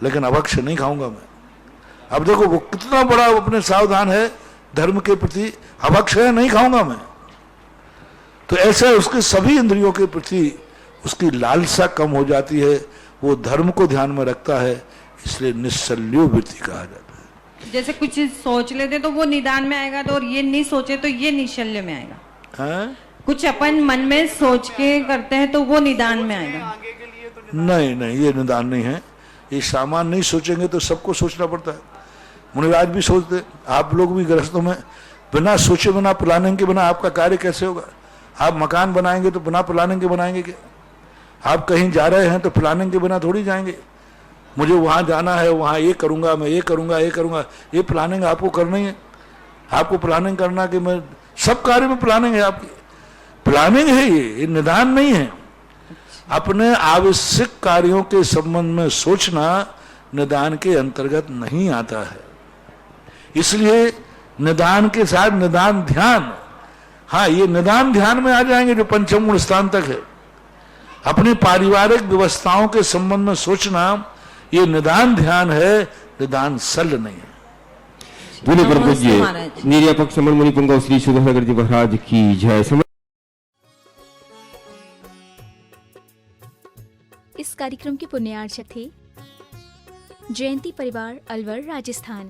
लेकिन अभक्ष्य नहीं खाऊंगा मैं। अब देखो वो कितना बड़ा अपने सावधान है धर्म के प्रति, अभक्ष्य है नहीं खाऊंगा मैं। तो ऐसे उसके सभी इंद्रियों के प्रति उसकी लालसा कम हो जाती है, वो धर्म को ध्यान में रखता है, इसलिए निश्चल्यो वृत्ति कहा जाता है। जैसे कुछ चीज सोच लेते तो वो निदान में आएगा, तो और ये नहीं सोचे तो ये निश्चल्य में आएगा। हाँ? कुछ अपन मन में सोच के करते हैं तो वो निदान में आएगा। नहीं नहीं, ये निदान नहीं है। ये सामान नहीं सोचेंगे तो सबको सोचना पड़ता है। मुनिराज भी सोचते, आप लोग भी गृहस्थों में बिना सोचे, बिना प्लानिंग के बिना आपका कार्य कैसे होगा। आप मकान बनाएंगे तो बिना प्लानिंग के बनाएंगे क्या? आप कहीं जा रहे हैं तो प्लानिंग के बिना थोड़ी जाएंगे। मुझे वहां जाना है, वहां ये करूंगा, मैं ये करूंगा, ये करूंगा, ये प्लानिंग आपको करनी है। आपको प्लानिंग करना कि मैं सब कार्य में प्लानिंग है, आपकी प्लानिंग है, ये निदान नहीं है। अपने आवश्यक कार्यों के संबंध में सोचना निदान के अंतर्गत नहीं आता है। इसलिए निदान के साथ निदान ध्यान, हाँ ये निदान ध्यान में आ जाएंगे जो पंचम गुण स्थान तक है। अपनी पारिवारिक व्यवस्थाओं के संबंध में सोचना ये निदान ध्यान है, निदान शल्य नहीं है। बोले परम नमस्ते पूज्य महाराज। निर्यापक समन मुनि पुंगव श्री सुधाकर जी महाराज की जय। इस कार्यक्रम के पुण्यार्चक थे जयंती परिवार, अलवर, राजस्थान।